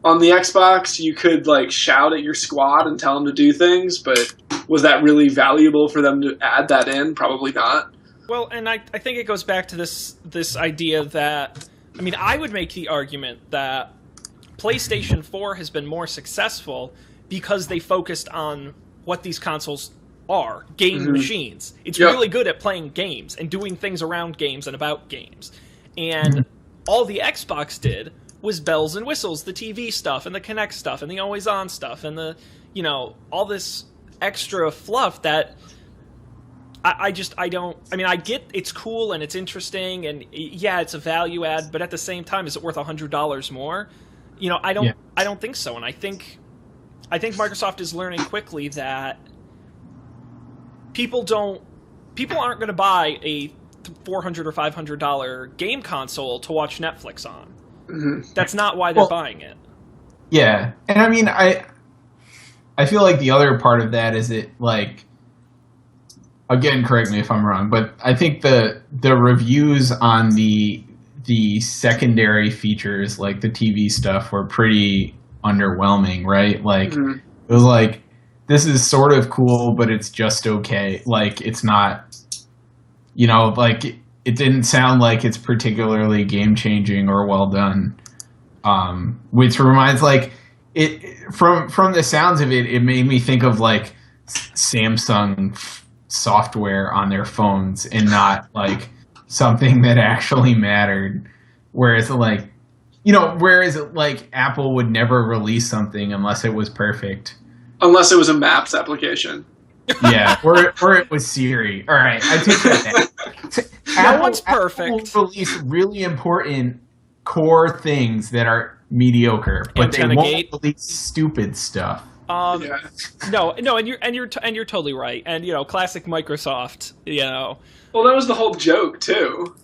on the Xbox, you could, like, shout at your squad and tell them to do things, but was that really valuable for them to add that in? Probably not. Well, and I think it goes back to this idea that, I mean, I would make the argument that PlayStation 4 has been more successful because they focused on what these consoles are, game machines. It's really good at playing games and doing things around games and about games. And all the Xbox did was bells and whistles, the TV stuff and the Kinect stuff and the always-on stuff and the, all this extra fluff that I get it's cool and it's interesting and yeah, it's a value add, but at the same time, is it worth $100 more? I don't think so. And I think Microsoft is learning quickly that people aren't going to buy a $400 or $500 game console to watch Netflix on. That's not why they're buying it. Yeah, and I mean, I feel like the other part of that is it, like, again, correct me if I'm wrong, but I think the reviews on the secondary features, like the TV stuff, were pretty underwhelming, right? Like Mhm. it was like, this is sort of cool, but it's just okay. Like it's not, like it didn't sound like it's particularly game changing or well done. Which reminds, like, it from the sounds of it, it made me think of like Samsung software on their phones and not like something that actually mattered. Whereas like Apple would never release something unless it was perfect. Unless it was a Maps application. Yeah, or it was Siri. All right, I take that back. No one's perfect. Apple will release really important core things that are mediocre, but they won't release stupid stuff. Yeah. No, and you're totally right. And classic Microsoft. Well, that was the whole joke too.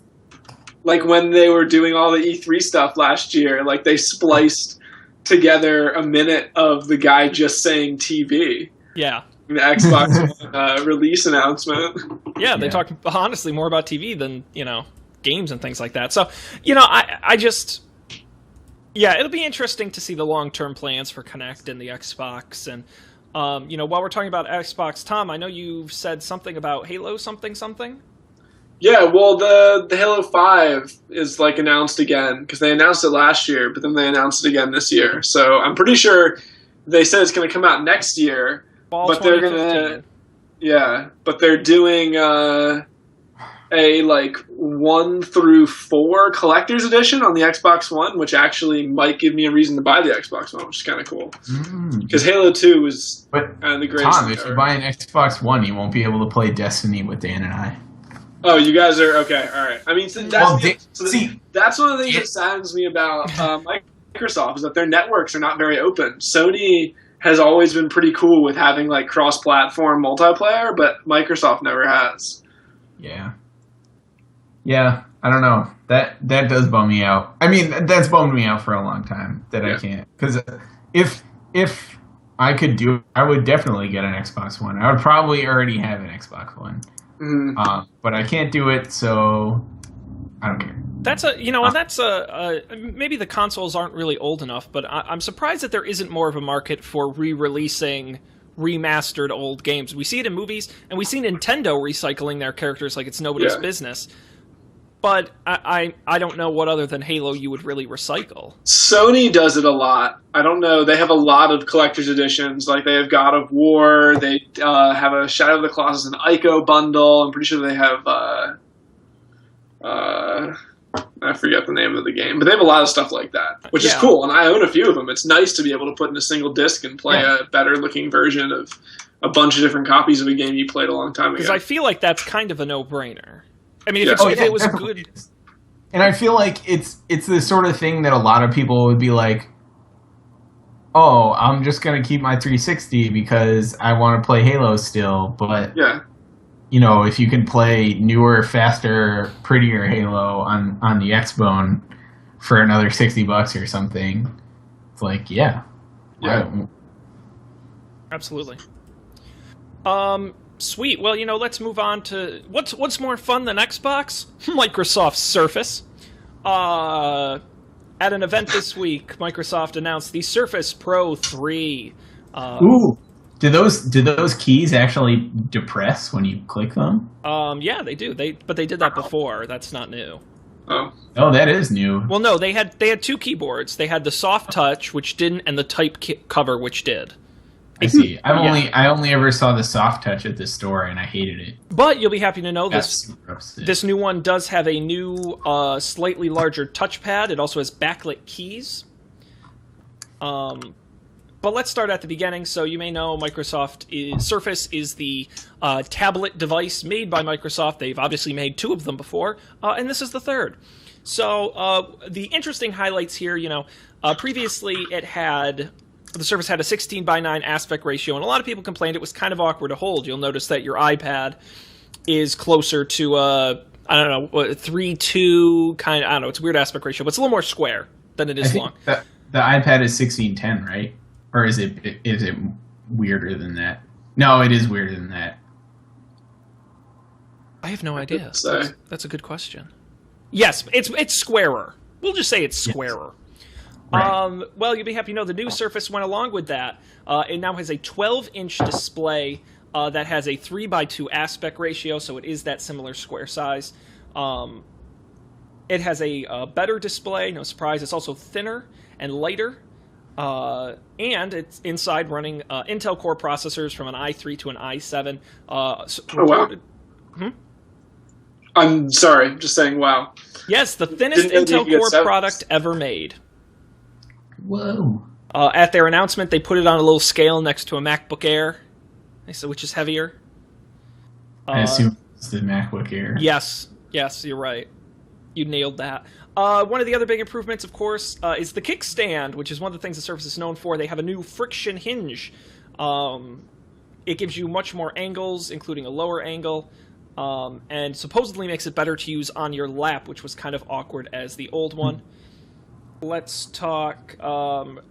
Like when they were doing all the E3 stuff last year, like they spliced together a minute of the guy just saying TV. Yeah. The Xbox One release announcement. Yeah, they talk honestly more about TV than games and things like that. So I just. Yeah, it'll be interesting to see the long-term plans for Kinect and the Xbox. And, while we're talking about Xbox, Tom, I know you've said something about Halo something? Yeah, well, the Halo 5 is, like, announced again, because they announced it last year, but then they announced it again this year. So I'm pretty sure they said it's going to come out next year, but they're going to... Yeah, but they're doing a, like, 1 through 4 collector's edition on the Xbox One, which actually might give me a reason to buy the Xbox One, which is kind of cool. Because Halo 2 was kind of the greatest. Tom, if you buy an Xbox One, you won't be able to play Destiny with Dan and I. Oh, you guys are okay. All right. I mean, that's one of the things that saddens me about Microsoft is that their networks are not very open. Sony has always been pretty cool with having like cross-platform multiplayer, but Microsoft never has. Yeah, I don't know. That does bum me out. I mean, that's bummed me out for a long time that I can't. Because if I could do it, I would definitely get an Xbox One. I would probably already have an Xbox One. Mm-hmm. But I can't do it, so I don't care. Maybe the consoles aren't really old enough, but I'm surprised that there isn't more of a market for re-releasing remastered old games. We see it in movies, and we see Nintendo recycling their characters like it's nobody's business. But I don't know what other than Halo you would really recycle. Sony does it a lot. I don't know. They have a lot of collector's editions. Like they have God of War. They have a Shadow of the Colossus and Ico bundle. I'm pretty sure they have. I forget the name of the game, but they have a lot of stuff like that, which is cool. And I own a few of them. It's nice to be able to put in a single disc and play a better looking version of a bunch of different copies of a game you played a long time ago. Because I feel like that's kind of a no-brainer. I mean, if it was good... And I feel like it's the sort of thing that a lot of people would be like, oh, I'm just going to keep my 360 because I want to play Halo still. But, if you can play newer, faster, prettier Halo on the Xbone for another $60 or something, it's like, Absolutely. Sweet. Well, let's move on to what's more fun than Xbox? Microsoft's Surface. At an event this week, Microsoft announced the Surface Pro 3. Ooh. Did those keys actually depress when you click them? Yeah, they do. But they did that before. That's not new. Oh, that is new. Well, no, they had two keyboards. They had the soft touch, which didn't, and the type cover, which did. I see. I only ever saw the soft touch at the store, and I hated it. But you'll be happy to know this new one does have a new, slightly larger touchpad. It also has backlit keys. But let's start at the beginning. So you may know Surface is the tablet device made by Microsoft. They've obviously made 2 of them before, and this is the 3rd. So the interesting highlights here, previously the Surface had a 16:9 aspect ratio, and a lot of people complained it was kind of awkward to hold. You'll notice that your iPad is closer to 3:2 kind of. I don't know. It's a weird aspect ratio, but it's a little more square than it is long. The iPad is 16:10, right? Or is it weirder than that? No, it is weirder than that. I have no idea. That's a good question. Yes, it's squarer. We'll just say it's squarer. Right. Well, you'll be happy to know the new Surface went along with that. It now has a 12-inch display that has a 3:2 aspect ratio, so it is that similar square size. It has a better display, no surprise. It's also thinner and lighter. And it's inside running Intel Core processors from an i3 to an i7. Wow. I'm sorry, just saying wow. Yes, the thinnest Intel Core product ever made. Whoa. At their announcement, they put it on a little scale next to a MacBook Air, which is heavier. I assume it's the MacBook Air. Yes, you're right. You nailed that. One of the other big improvements, of course, is the kickstand, which is one of the things the Surface is known for. They have a new friction hinge. It gives you much more angles, including a lower angle, and supposedly makes it better to use on your lap, which was kind of awkward as the old one. Let's talk.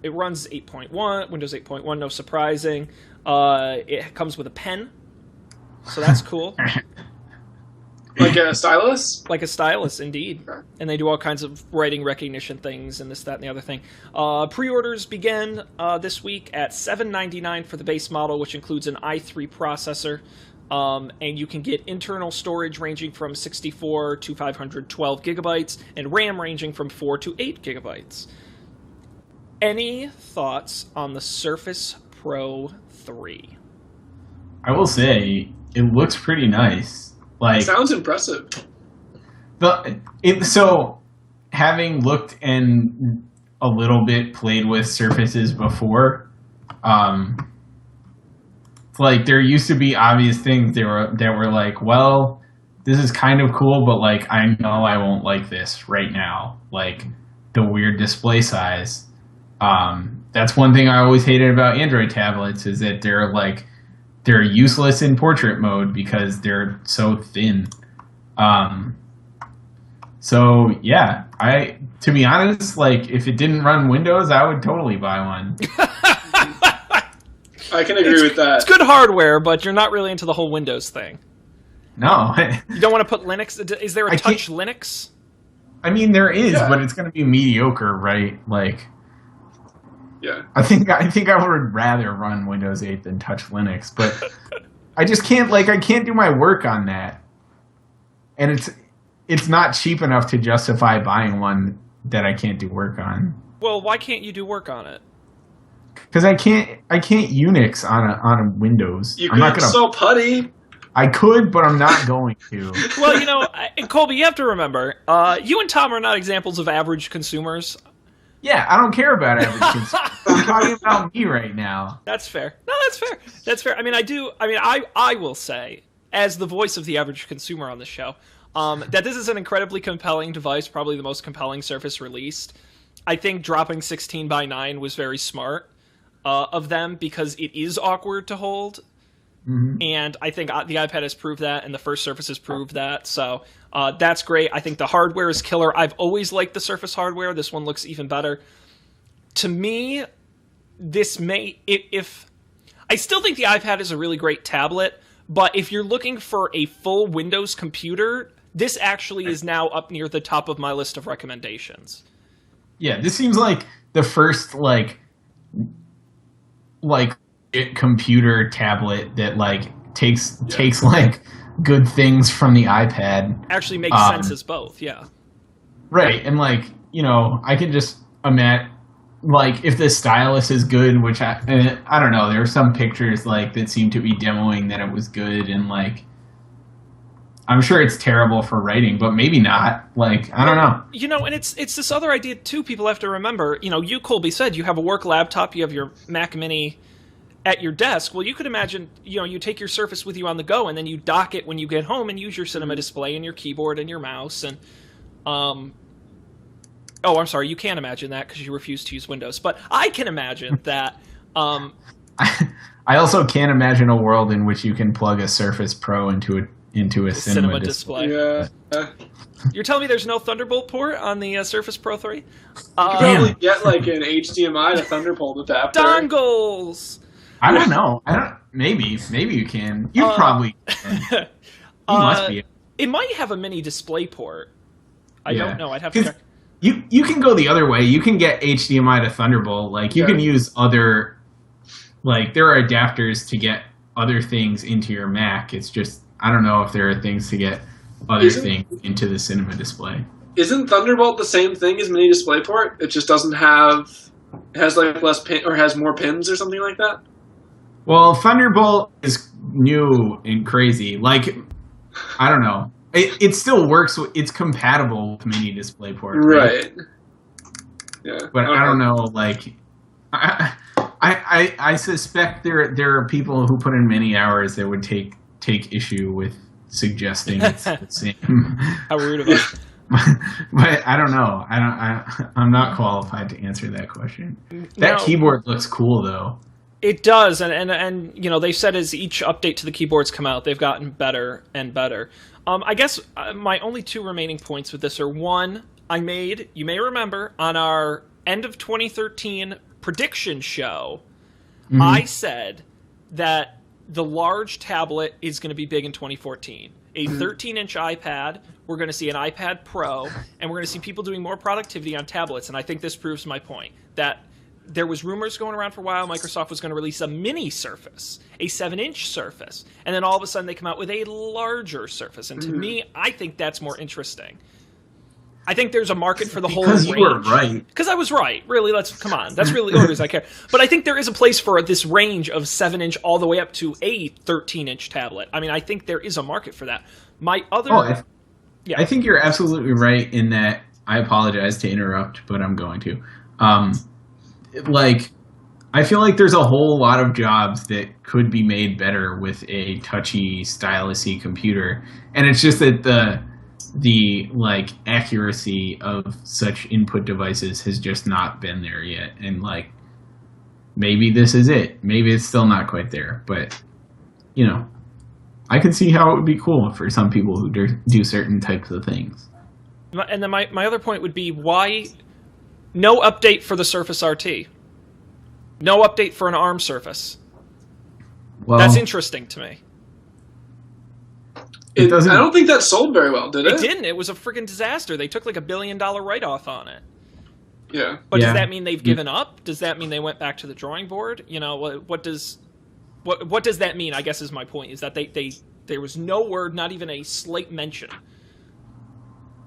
It runs 8.1, Windows 8.1, no surprising. It comes with a pen, so that's cool. Like a stylus? Like a stylus, indeed. And they do all kinds of writing recognition things and this, that, and the other thing. Pre-orders begin this week at $799 for the base model, which includes an i3 processor. And you can get internal storage ranging from 64 to 512 gigabytes, and RAM ranging from 4 to 8 gigabytes. Any thoughts on the Surface Pro 3? I will say, it looks pretty nice. Like, sounds impressive. So, having looked and a little bit played with Surfaces before, like there used to be obvious things that were like, well, this is kind of cool, but like I know I won't like this right now. Like the weird display size. That's one thing I always hated about Android tablets is that they're useless in portrait mode because they're so thin. So yeah, to be honest, like if it didn't run Windows, I would totally buy one. I can agree with that. It's good hardware, but you're not really into the whole Windows thing. No. You don't want to put Linux? Is there a touch Linux? I mean, there is, but it's going to be mediocre, right? Like, yeah. I think I would rather run Windows 8 than touch Linux, but I just can't. Like, I can't do my work on that, and it's not cheap enough to justify buying one that I can't do work on. Well, why can't you do work on it? Because I can't Unix on a Windows. You could so putty. I could, but I'm not going to. Well, you know, Colby, you have to remember, you and Tom are not examples of average consumers. Yeah, I don't care about average consumers. I'm talking about me right now. That's fair. No, that's fair. That's fair. I mean, I will say, as the voice of the average consumer on the show, that this is an incredibly compelling device, probably the most compelling Surface released. I think dropping 16:9 was very smart of them because it is awkward to hold. Mm-hmm. And I think the iPad has proved that, and the first Surface has proved that. So that's great. I think the hardware is killer. I've always liked the Surface hardware. This one looks even better. To me, this may... if I still think the iPad is a really great tablet, but if you're looking for a full Windows computer, this actually is now up near the top of my list of recommendations. Yeah, this seems like the first, like computer tablet that takes like good things from the iPad. Actually makes sense as both, yeah. Right, and I can just imagine if the stylus is good, which I don't know, there are some pictures that seem to be demoing that it was good, and I'm sure it's terrible for writing, but maybe not. I don't know. And it's this other idea too. People have to remember. You, Colby, said you have a work laptop, you have your Mac Mini at your desk. Well, you could imagine, you take your Surface with you on the go, and then you dock it when you get home and use your cinema display and your keyboard and your mouse. And, I'm sorry, you can't imagine that because you refuse to use Windows. But I can imagine that. I also can't imagine a world in which you can plug a Surface Pro into a cinema display. Yeah. You're telling me there's no Thunderbolt port on the Surface Pro 3? You could probably get an HDMI to Thunderbolt adapter. Dongles! I don't know. Maybe you can. You probably can. You must be. It might have a mini display port. I don't know. I'd have to check. You can go the other way. You can get HDMI to Thunderbolt. Like you can use other, like there are adapters to get other things into your Mac. It's just I don't know if there are things to get other things into the cinema display. Isn't Thunderbolt the same thing as Mini DisplayPort? It just doesn't have, it has like less pin or has more pins or something like that. Well, Thunderbolt is new and crazy. Like I don't know. It still works. It's compatible with Mini DisplayPort, right? Yeah, but I don't know. Like, I suspect there are people who put in many hours that would take issue with suggesting it's the same. How rude of us. But I don't know. I'm not qualified to answer that question. That keyboard looks cool though. It does, and you know, they said as each update to the keyboards come out, they've gotten better and better. I guess my only two remaining points with this are, one, you may remember, on our end of 2013 prediction show, I said that the large tablet is going to be big in 2014. A 13-inch iPad, we're going to see an iPad Pro, and we're going to see people doing more productivity on tablets, and I think this proves my point, that there was rumors going around for a while Microsoft was going to release a mini Surface, a 7-inch Surface, and then all of a sudden they come out with a larger Surface. And to me, I think that's more interesting. I think there's a market for the whole range. Because you were right. Because I was right. Really, come on. That's really the only reason I care. But I think there is a place for this range of 7-inch all the way up to a 13-inch tablet. I mean, I think there is a market for that. My other... I think you're absolutely right in that. I apologize to interrupt, but I'm going to. Like, I feel like there's a whole lot of jobs that could be made better with a touchy, stylusy computer, and it's just that the like accuracy of such input devices has just not been there yet. And like, maybe this is it. Maybe it's still not quite there, but you know, I can see how it would be cool for some people who do certain types of things. And then my other point would be, why no update for the Surface RT? No update for an ARM Surface? Well, that's interesting to me. I don't think that sold very well, did it? It didn't. It was a freaking disaster. They took like $1 billion write-off on it. Yeah. But does that mean they've given up? Does that mean they went back to the drawing board? You know, what does that mean? I guess is my point, is that there was no word, not even a slight mention.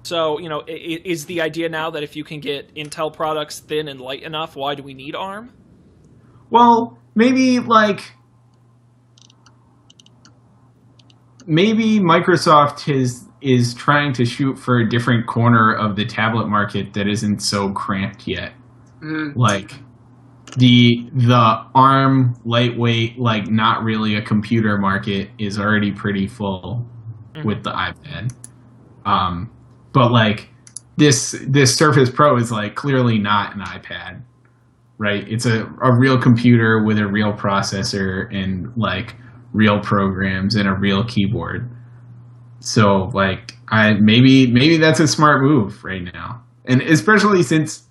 So, you know, is the idea now that if you can get Intel products thin and light enough, why do we need ARM? Well, maybe Microsoft is trying to shoot for a different corner of the tablet market that isn't so cramped yet. Like the ARM lightweight, like not really a computer market is already pretty full with the iPad. But like this Surface Pro is like clearly not an iPad, right? It's a real computer with a real processor and like real programs and a real keyboard. So like maybe that's a smart move right now. And especially since,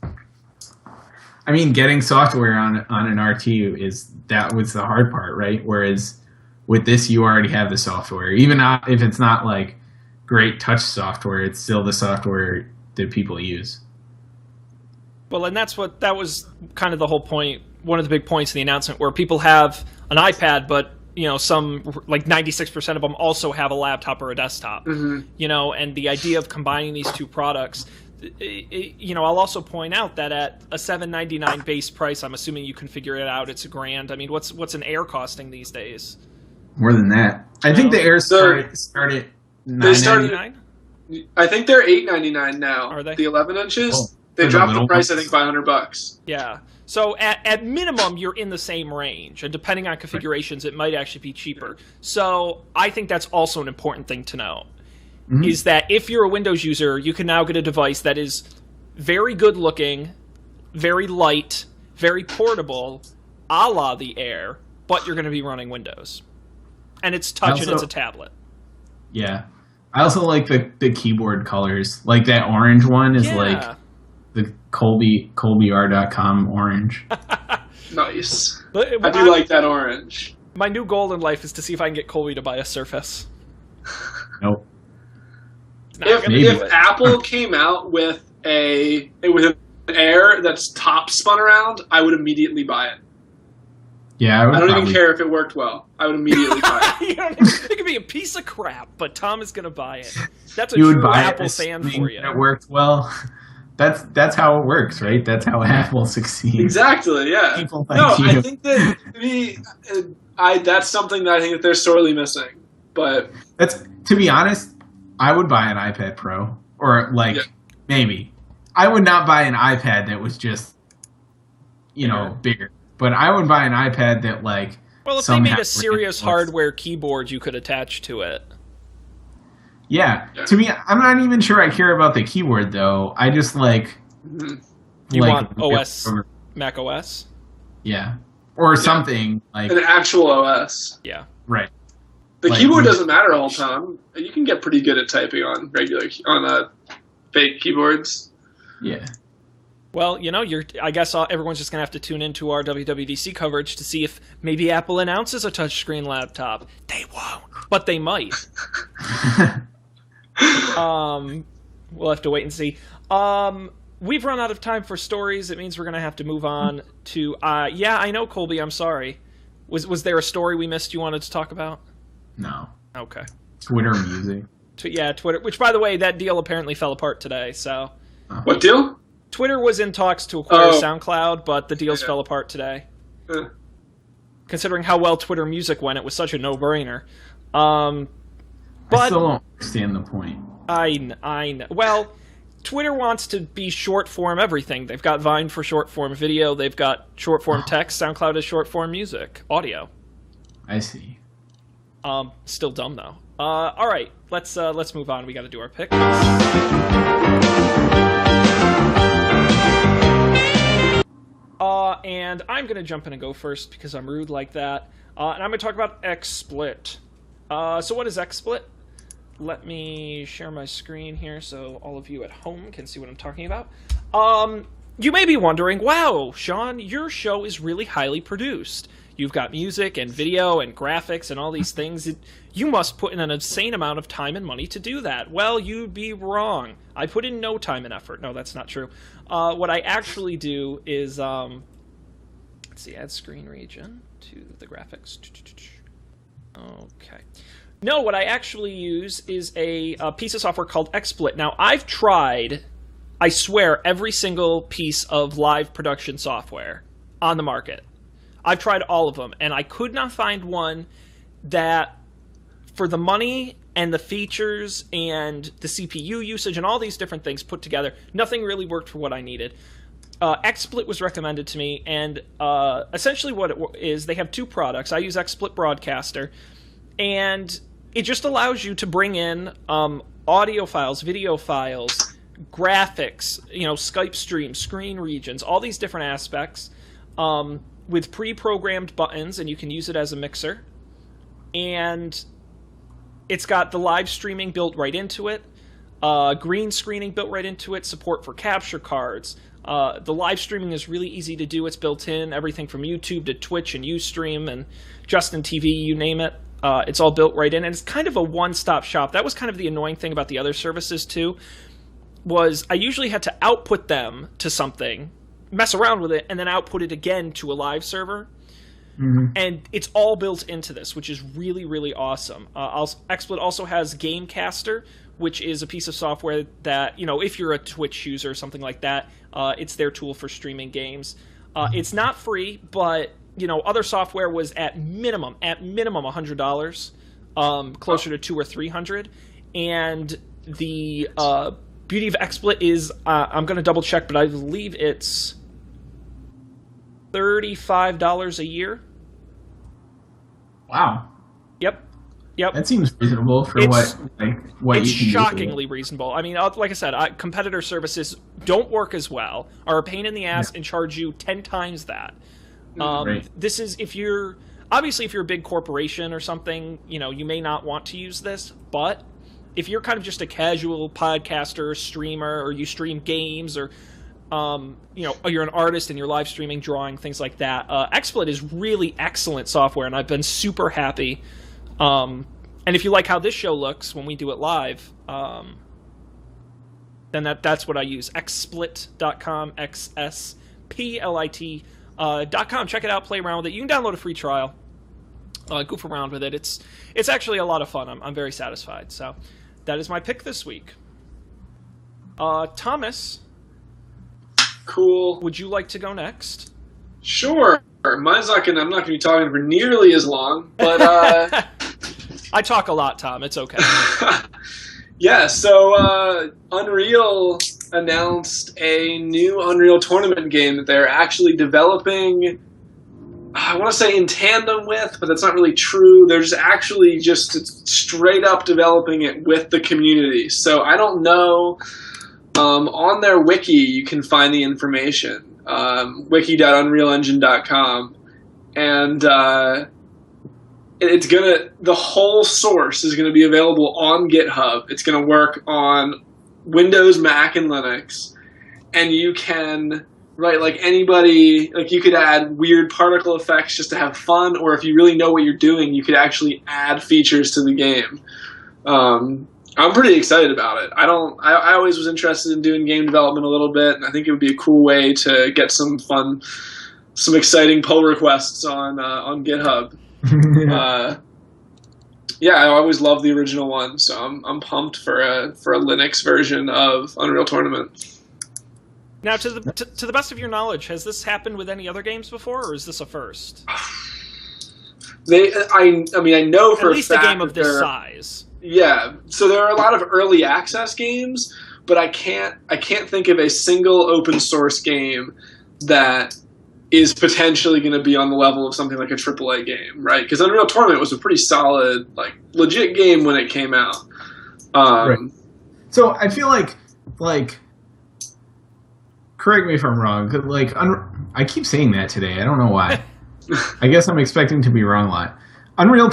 I mean, getting software on an RT that was the hard part, right? Whereas with this, you already have the software. Even if it's not like great touch software, it's still the software that people use. Well, and that was kind of the whole point, one of the big points in the announcement, where people have an iPad, but you know, some like 96% of them also have a laptop or a desktop. You know, and the idea of combining these two products, you know, I'll also point out that at a $799 base price, I'm assuming you can figure it out, it's $1,000. I mean, what's an Air costing these days? More than that. I think the Air started $999. I think they're $899 now. Are they? The 11 inches. They dropped the price, I think, by $100. Yeah. So at minimum, you're in the same range, and depending on configurations, it might actually be cheaper. So I think that's also an important thing to know, is that if you're a Windows user, you can now get a device that is very good looking, very light, very portable, a la the Air, but you're going to be running Windows. And it's touch and it's a tablet. Yeah. I also like the keyboard colors. Like that orange one is like the ColbyR.com orange. Nice. I do like that orange. My new goal in life is to see if I can get Colby to buy a Surface. Nope. If Apple came out with with an Air that's top spun around, I would immediately buy it. Yeah, I don't even care if it worked well. I would immediately buy it. It could be a piece of crap, but Tom is going to buy it. That's a you would true buy Apple it fan for you. It worked well. That's how it works, right? That's how Apple succeeds. Exactly. Yeah. People like you. I think that to me, that's something that I think that they're sorely missing. But to be honest, I would buy an iPad Pro or maybe. I would not buy an iPad that was just bigger. But I would buy an iPad that well, if they made a serious hardware keyboard you could attach to it. Yeah. To me, I'm not even sure I care about the keyboard though. I just You want OS, Mac OS? Yeah. Or something like an actual OS. Yeah. Right. The keyboard doesn't matter all the time. You can get pretty good at typing on fake keyboards. Yeah. Well, I guess everyone's just going to have to tune into our WWDC coverage to see if maybe Apple announces a touchscreen laptop. They won't, but they might. We'll have to wait and see. We've run out of time for stories. It means we're going to have to move on to... yeah, I know, Colby, I'm sorry. Was there a story we missed you wanted to talk about? No. Okay. Twitter music. Yeah, Twitter. Which, by the way, that deal apparently fell apart today, so... What deal? Twitter was in talks to acquire SoundCloud, but the deals fell apart today. Considering how well Twitter Music went, it was such a no-brainer. But I still don't understand the point. I know. Well, Twitter wants to be short-form everything. They've got Vine for short-form video. They've got short-form text. SoundCloud is short-form music, audio. I see. Still dumb, though. All right, let's move on. We got to do our picks. And I'm going to jump in and go first because I'm rude like that. And I'm going to talk about XSplit. So what is XSplit? Let me share my screen here so all of you at home can see what I'm talking about. You may be wondering, wow, Sean, your show is really highly produced. You've got music and video and graphics and all these things. You must put in an insane amount of time and money to do that. Well, you'd be wrong. I put in no time and effort. No, that's not true. What I actually do is, let's see, add screen region to the graphics. Okay. No, what I actually use is a piece of software called XSplit. Now, I've tried, I swear, every single piece of live production software on the market. I've tried all of them, and I could not find one that, for the money and the features and the CPU usage and all these different things put together, nothing really worked for what I needed. XSplit was recommended to me, and essentially what it is, they have two products. I use XSplit Broadcaster, and it just allows you to bring in audio files, video files, graphics, Skype streams, screen regions, all these different aspects, with pre-programmed buttons, and you can use it as a mixer. And it's got the live streaming built right into it, green screening built right into it, support for capture cards. The live streaming is really easy to do. It's built in, everything from YouTube to Twitch and Ustream and Justin TV, you name it. It's all built right in, and it's kind of a one-stop shop. That was kind of the annoying thing about the other services, too, was I usually had to output them to something, mess around with it, and then output it again to a live server. Mm-hmm. And it's all built into this, which is really, really awesome. XSplit also has Gamecaster, which is a piece of software that, if you're a Twitch user or something like that, it's their tool for streaming games. It's not free, but, other software was at minimum $100, closer to $200 or $300. And the beauty of XSplit is, I'm going to double check, but I believe it's $35 a year. Wow. Yep. That seems reasonable for what it's you can shockingly reasonable. I mean, like I said, competitor services don't work as well, are a pain in the ass, and charge you 10 times that. Right. This is if you're a big corporation or something, you may not want to use this, but if you're kind of just a casual podcaster, streamer, or you stream games, or you're an artist and you're live streaming, drawing, things like that, XSplit is really excellent software, and I've been super happy. And if you like how this show looks when we do it live, then then that's what I use. xsplit.com, xsplit.com. Check it out, play around with it. You can download a free trial, goof around with it. It's actually a lot of fun. I'm very satisfied. So that is my pick this week. Thomas. Cool. Would you like to go next? Sure. I'm not going to be talking for nearly as long, but I talk a lot, Tom. It's okay. Yeah, so Unreal announced a new Unreal Tournament game that they're actually developing, I want to say in tandem with, but that's not really true. They're just straight up developing it with the community. So I don't know. On their wiki, you can find the information. Wiki.unrealengine.com, and the whole source is gonna be available on GitHub. It's gonna work on Windows, Mac, and Linux, and you can anybody, you could add weird particle effects just to have fun, or if you really know what you're doing, you could actually add features to the game. I'm pretty excited about it. I always was interested in doing game development a little bit, and I think it would be a cool way to get some exciting pull requests on GitHub. Yeah, I always loved the original one, so I'm pumped for a Linux version of Unreal Tournament. Now, to the best of your knowledge, has this happened with any other games before, or is this a first? I know for at least a game of this size. Yeah, so there are a lot of early access games, but I can't think of a single open source game that is potentially going to be on the level of something like a AAA game, right? Because Unreal Tournament was a pretty solid, legit game when it came out. Right. So I feel like, correct me if I'm wrong, I keep saying that today. I don't know why. I guess I'm expecting to be wrong a lot. Unreal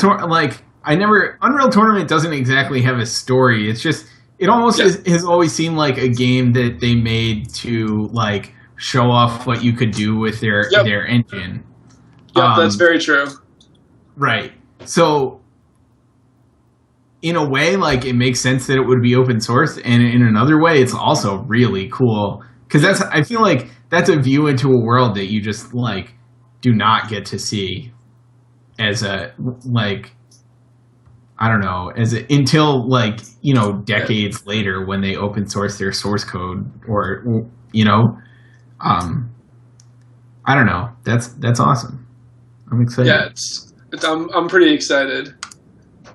Tournament doesn't exactly have a story. It's just, it almost has always seemed like a game that they made to show off what you could do with their engine. Yep, that's very true. Right. So in a way, it makes sense that it would be open source, and in another way, it's also really cool because I feel like that's a view into a world that you just do not get to see as a I don't know, until decades later when they open source their source code, or I don't know. That's awesome. I'm excited. Yeah, I'm pretty excited.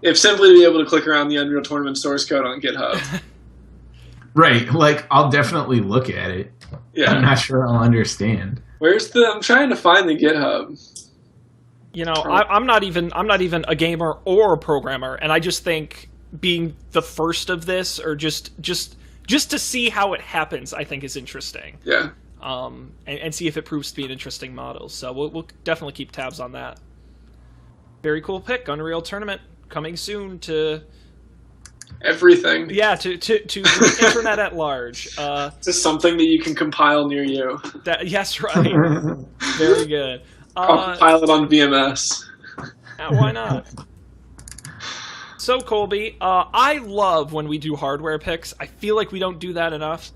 If simply to be able to click around the Unreal Tournament source code on GitHub. Right, I'll definitely look at it. Yeah. I'm not sure I'll understand. I'm trying to find the GitHub. I'm not even a gamer or a programmer, and I just think being the first of this, or just to see how it happens, I think is interesting. Yeah. And see if it proves to be an interesting model. So we'll definitely keep tabs on that. Very cool pick, Unreal Tournament, coming soon to everything. Yeah, to the internet at large. Just something that you can compile near you. Yes, right. Very good. I'll compile it on VMS. Why not? So, Colby, I love when we do hardware picks. I feel like we don't do that enough.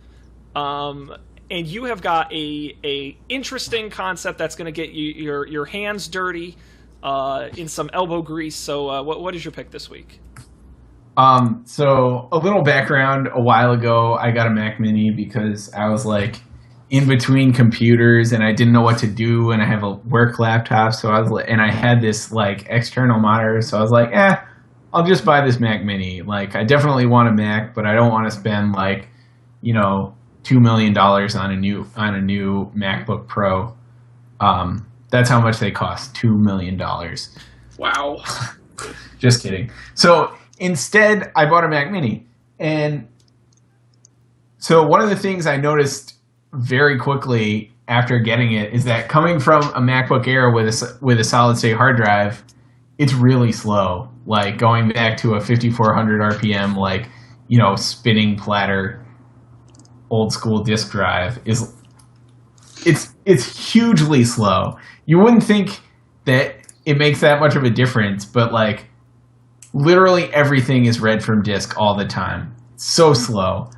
And you have got a interesting concept that's going to get you your hands dirty in some elbow grease. So, what is your pick this week? So a little background. A while ago, I got a Mac Mini because I was in between computers and I didn't know what to do, and I have a work laptop, so and I had this external monitor, so I was I'll just buy this Mac Mini. I definitely want a Mac, but I don't want to spend $2 million on a new MacBook Pro. That's how much they cost, $2 million. Wow. Just kidding. So instead, I bought a Mac Mini. And so one of the things I noticed very quickly after getting it is that coming from a MacBook Air with a solid-state hard drive, it's really slow. Going back to a 5400 RPM, spinning platter, old-school disk drive it's hugely slow. You wouldn't think that it makes that much of a difference, but literally everything is read from disk all the time. So slow.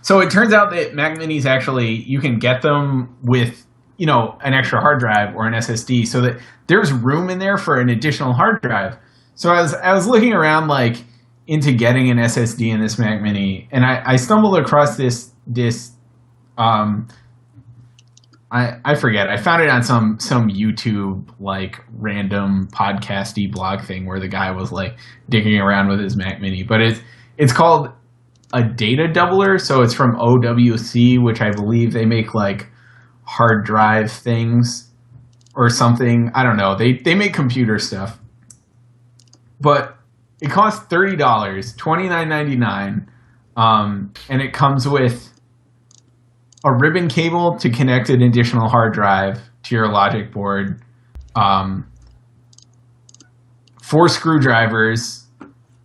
So it turns out that Mac Minis actually, you can get them with, an extra hard drive or an SSD, so that there's room in there for an additional hard drive. So I was looking around like into getting an SSD in this Mac Mini, and I stumbled across this I forget. I found it on some YouTube like random podcasty blog thing where the guy was like digging around with his Mac Mini, but it's called a data doubler, so it's from OWC, which I believe they make like hard drive things or something. I don't know. They make computer stuff. But it costs $30, $29.99, and it comes with a ribbon cable to connect an additional hard drive to your logic board, 4 screwdrivers,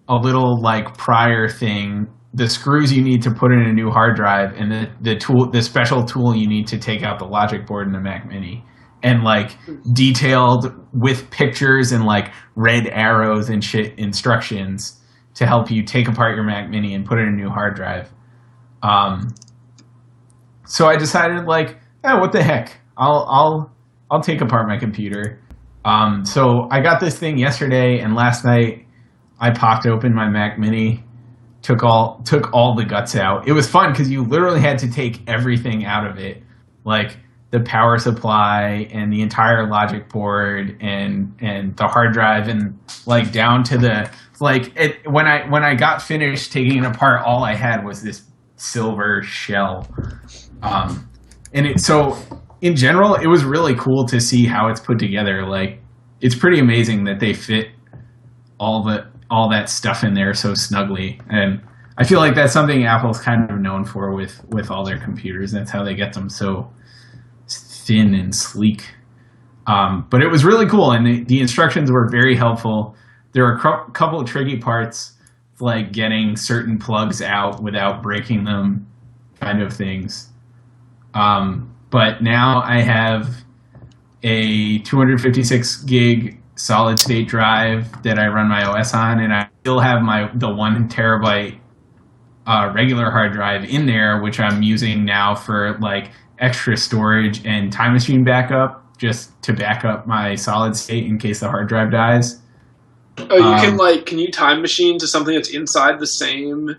a little like prior thing, the screws you need to put in a new hard drive, and the special tool you need to take out the logic board in the Mac Mini, and like detailed with pictures and like red arrows and shit instructions to help you take apart your Mac Mini and put in a new hard drive. So I decided like, what the heck? I'll take apart my computer. So I got this thing yesterday, and last night I popped open my Mac Mini, took all the guts out. It was fun because you literally had to take everything out of it, like the power supply and the entire logic board and the hard drive, and like down to the when I got finished taking it apart, all I had was this silver shell. So in general, it was really cool to see how it's put together. Like, it's pretty amazing that they fit all that stuff in there so snugly. And I feel like that's something Apple's kind of known for with all their computers. That's how they get them so thin and sleek. But it was really cool, and the instructions were very helpful. There are a couple of tricky parts, like getting certain plugs out without breaking them, kind of things. But now I have a 256 gig solid state drive that I run my OS on, and I still have the 1 terabyte regular hard drive in there, which I'm using now for like extra storage and time machine backup, just to back up my solid state in case the hard drive dies. Oh, can you time machine to something that's inside the same?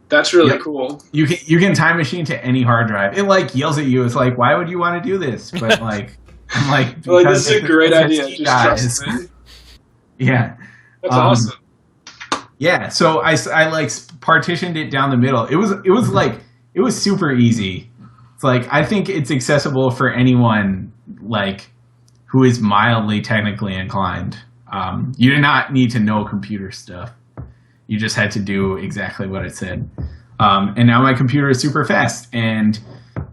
That's really cool. You can time machine to any hard drive. It like yells at you. It's like, why would you want to do this? But like, I'm like, this is a great idea. Just trust me. Yeah, that's awesome. Yeah, so I like partitioned it down the middle. It was super easy. It's like, I think it's accessible for anyone like who is mildly technically inclined. You did not need to know computer stuff. You just had to do exactly what it said. And now my computer is super fast, and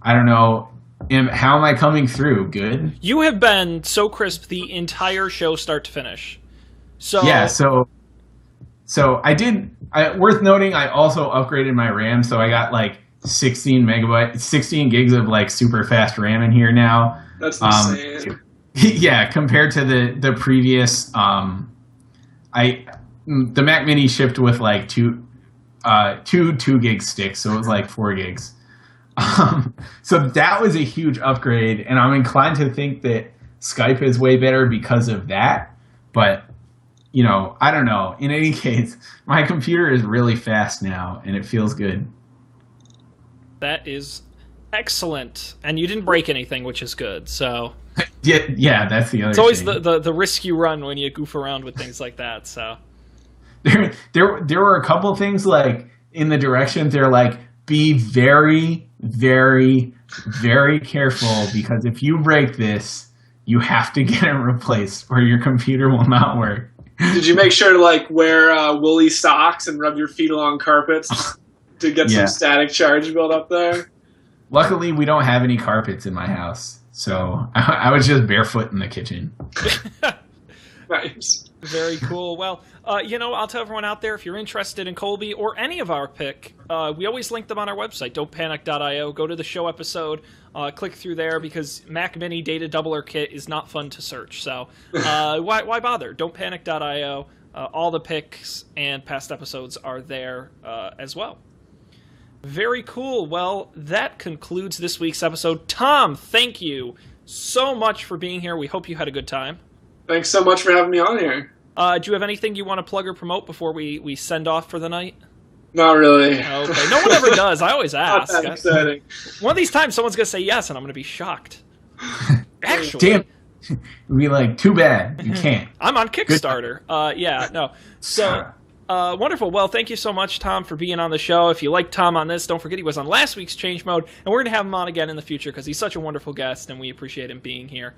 I don't know, how am I coming through? Good? You have been so crisp the entire show start to finish. So yeah, so I did. Worth noting, I also upgraded my RAM, so I got like 16 gigs of like super fast RAM in here now. That's insane. Yeah, compared to the previous, the Mac Mini shipped with like two 2 gig sticks, so it was like 4 gigs. So that was a huge upgrade, and I'm inclined to think that Skype is way better because of that. But I don't know. In any case, my computer is really fast now, and it feels good. That is excellent, and you didn't break anything, which is good. So yeah, that's the other. It's always thing. the risk you run when you goof around with things like that. So there were a couple things like in the directions. They're like, be very, very, very careful, because if you break this, you have to get it replaced, or your computer will not work. Did you make sure to like wear woolly socks and rub your feet along carpets to get some static charge built up there? Luckily, we don't have any carpets in my house, so I was just barefoot in the kitchen. Nice. Very cool. Well, I'll tell everyone out there, if you're interested in Colby or any of our pick, we always link them on our website, don'tpanic.io. Go to the show episode, click through there, because Mac Mini Data Doubler Kit is not fun to search. So why bother? Don'tpanic.io. All the picks and past episodes are there as well. Very cool. Well, that concludes this week's episode. Tom, thank you so much for being here. We hope you had a good time. Thanks so much for having me on here. Do you have anything you want to plug or promote before we send off for the night? Not really. Okay. No one ever does. I always ask. Not that exciting. One of these times, someone's going to say yes, and I'm going to be shocked. Actually. Damn. It'd be like, too bad. You can't. I'm on Kickstarter. Yeah, no. So, wonderful. Well, thank you so much, Tom, for being on the show. If you like Tom on this, don't forget he was on last week's Change Mode, and we're going to have him on again in the future because he's such a wonderful guest, and we appreciate him being here.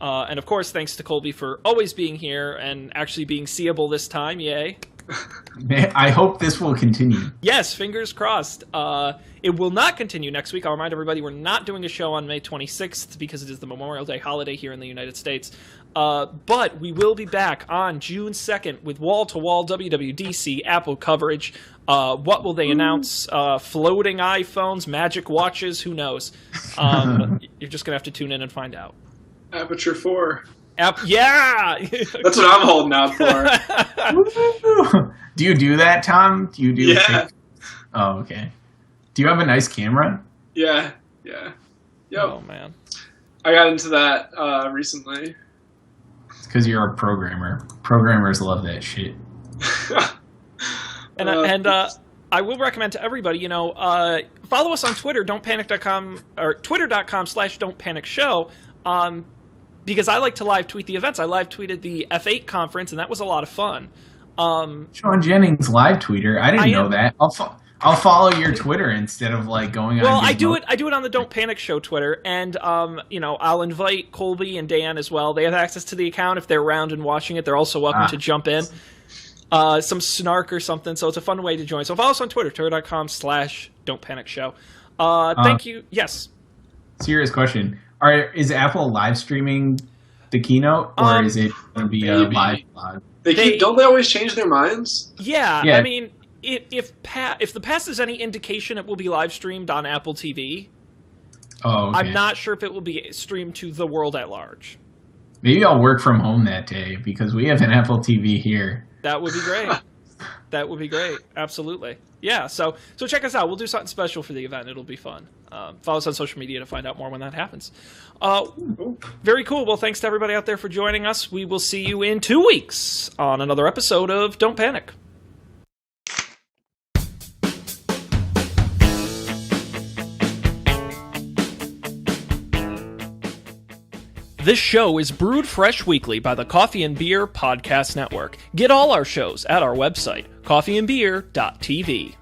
And, of course, thanks to Colby for always being here and actually being seeable this time. Yay. I hope this will continue. Yes, fingers crossed. It will not continue next week. I'll remind everybody we're not doing a show on May 26th because it is the Memorial Day holiday here in the United States. But we will be back on June 2nd with wall-to-wall WWDC Apple coverage. What will they announce? Floating iPhones, magic watches, who knows? You're just going to have to tune in and find out. Aperture 4. Yeah! That's what I'm holding out for. Do you do that, Tom? Do you do? Yeah. Oh, okay. Do you have a nice camera? Yeah. Yep. Oh, man. I got into that recently. It's because you're a programmer. Programmers love that shit. And I will recommend to everybody, follow us on Twitter, don'tpanic.com, or twitter.com/don'tpanicshow, because I like to live tweet the events. I live tweeted the F8 conference, and that was a lot of fun. Sean Jennings, live tweeter. I didn't know that. I'll follow your Twitter instead of going on. Well, I do it on the Don't Panic Show Twitter, and I'll invite Colby and Dan as well. They have access to the account if they're around and watching it. They're also welcome to jump in. Some snark or something, so it's a fun way to join. So follow us on Twitter, twitter.com/don'tpanicshow. Thank you. Yes. Serious question. Is Apple live streaming the keynote, or is it going to be a live blog? Don't they always change their minds? Yeah. I mean, if the past is any indication, it will be live streamed on Apple TV. Oh, okay. I'm not sure if it will be streamed to the world at large. Maybe I'll work from home that day because we have an Apple TV here. That would be great. That would be great. Absolutely. Yeah, so check us out. We'll do something special for the event. It'll be fun. Follow us on social media to find out more when that happens. Very cool. Well, thanks to everybody out there for joining us. We will see you in 2 weeks on another episode of Don't Panic. This show is brewed fresh weekly by the Coffee and Beer Podcast Network. Get all our shows at our website, coffeeandbeer.tv.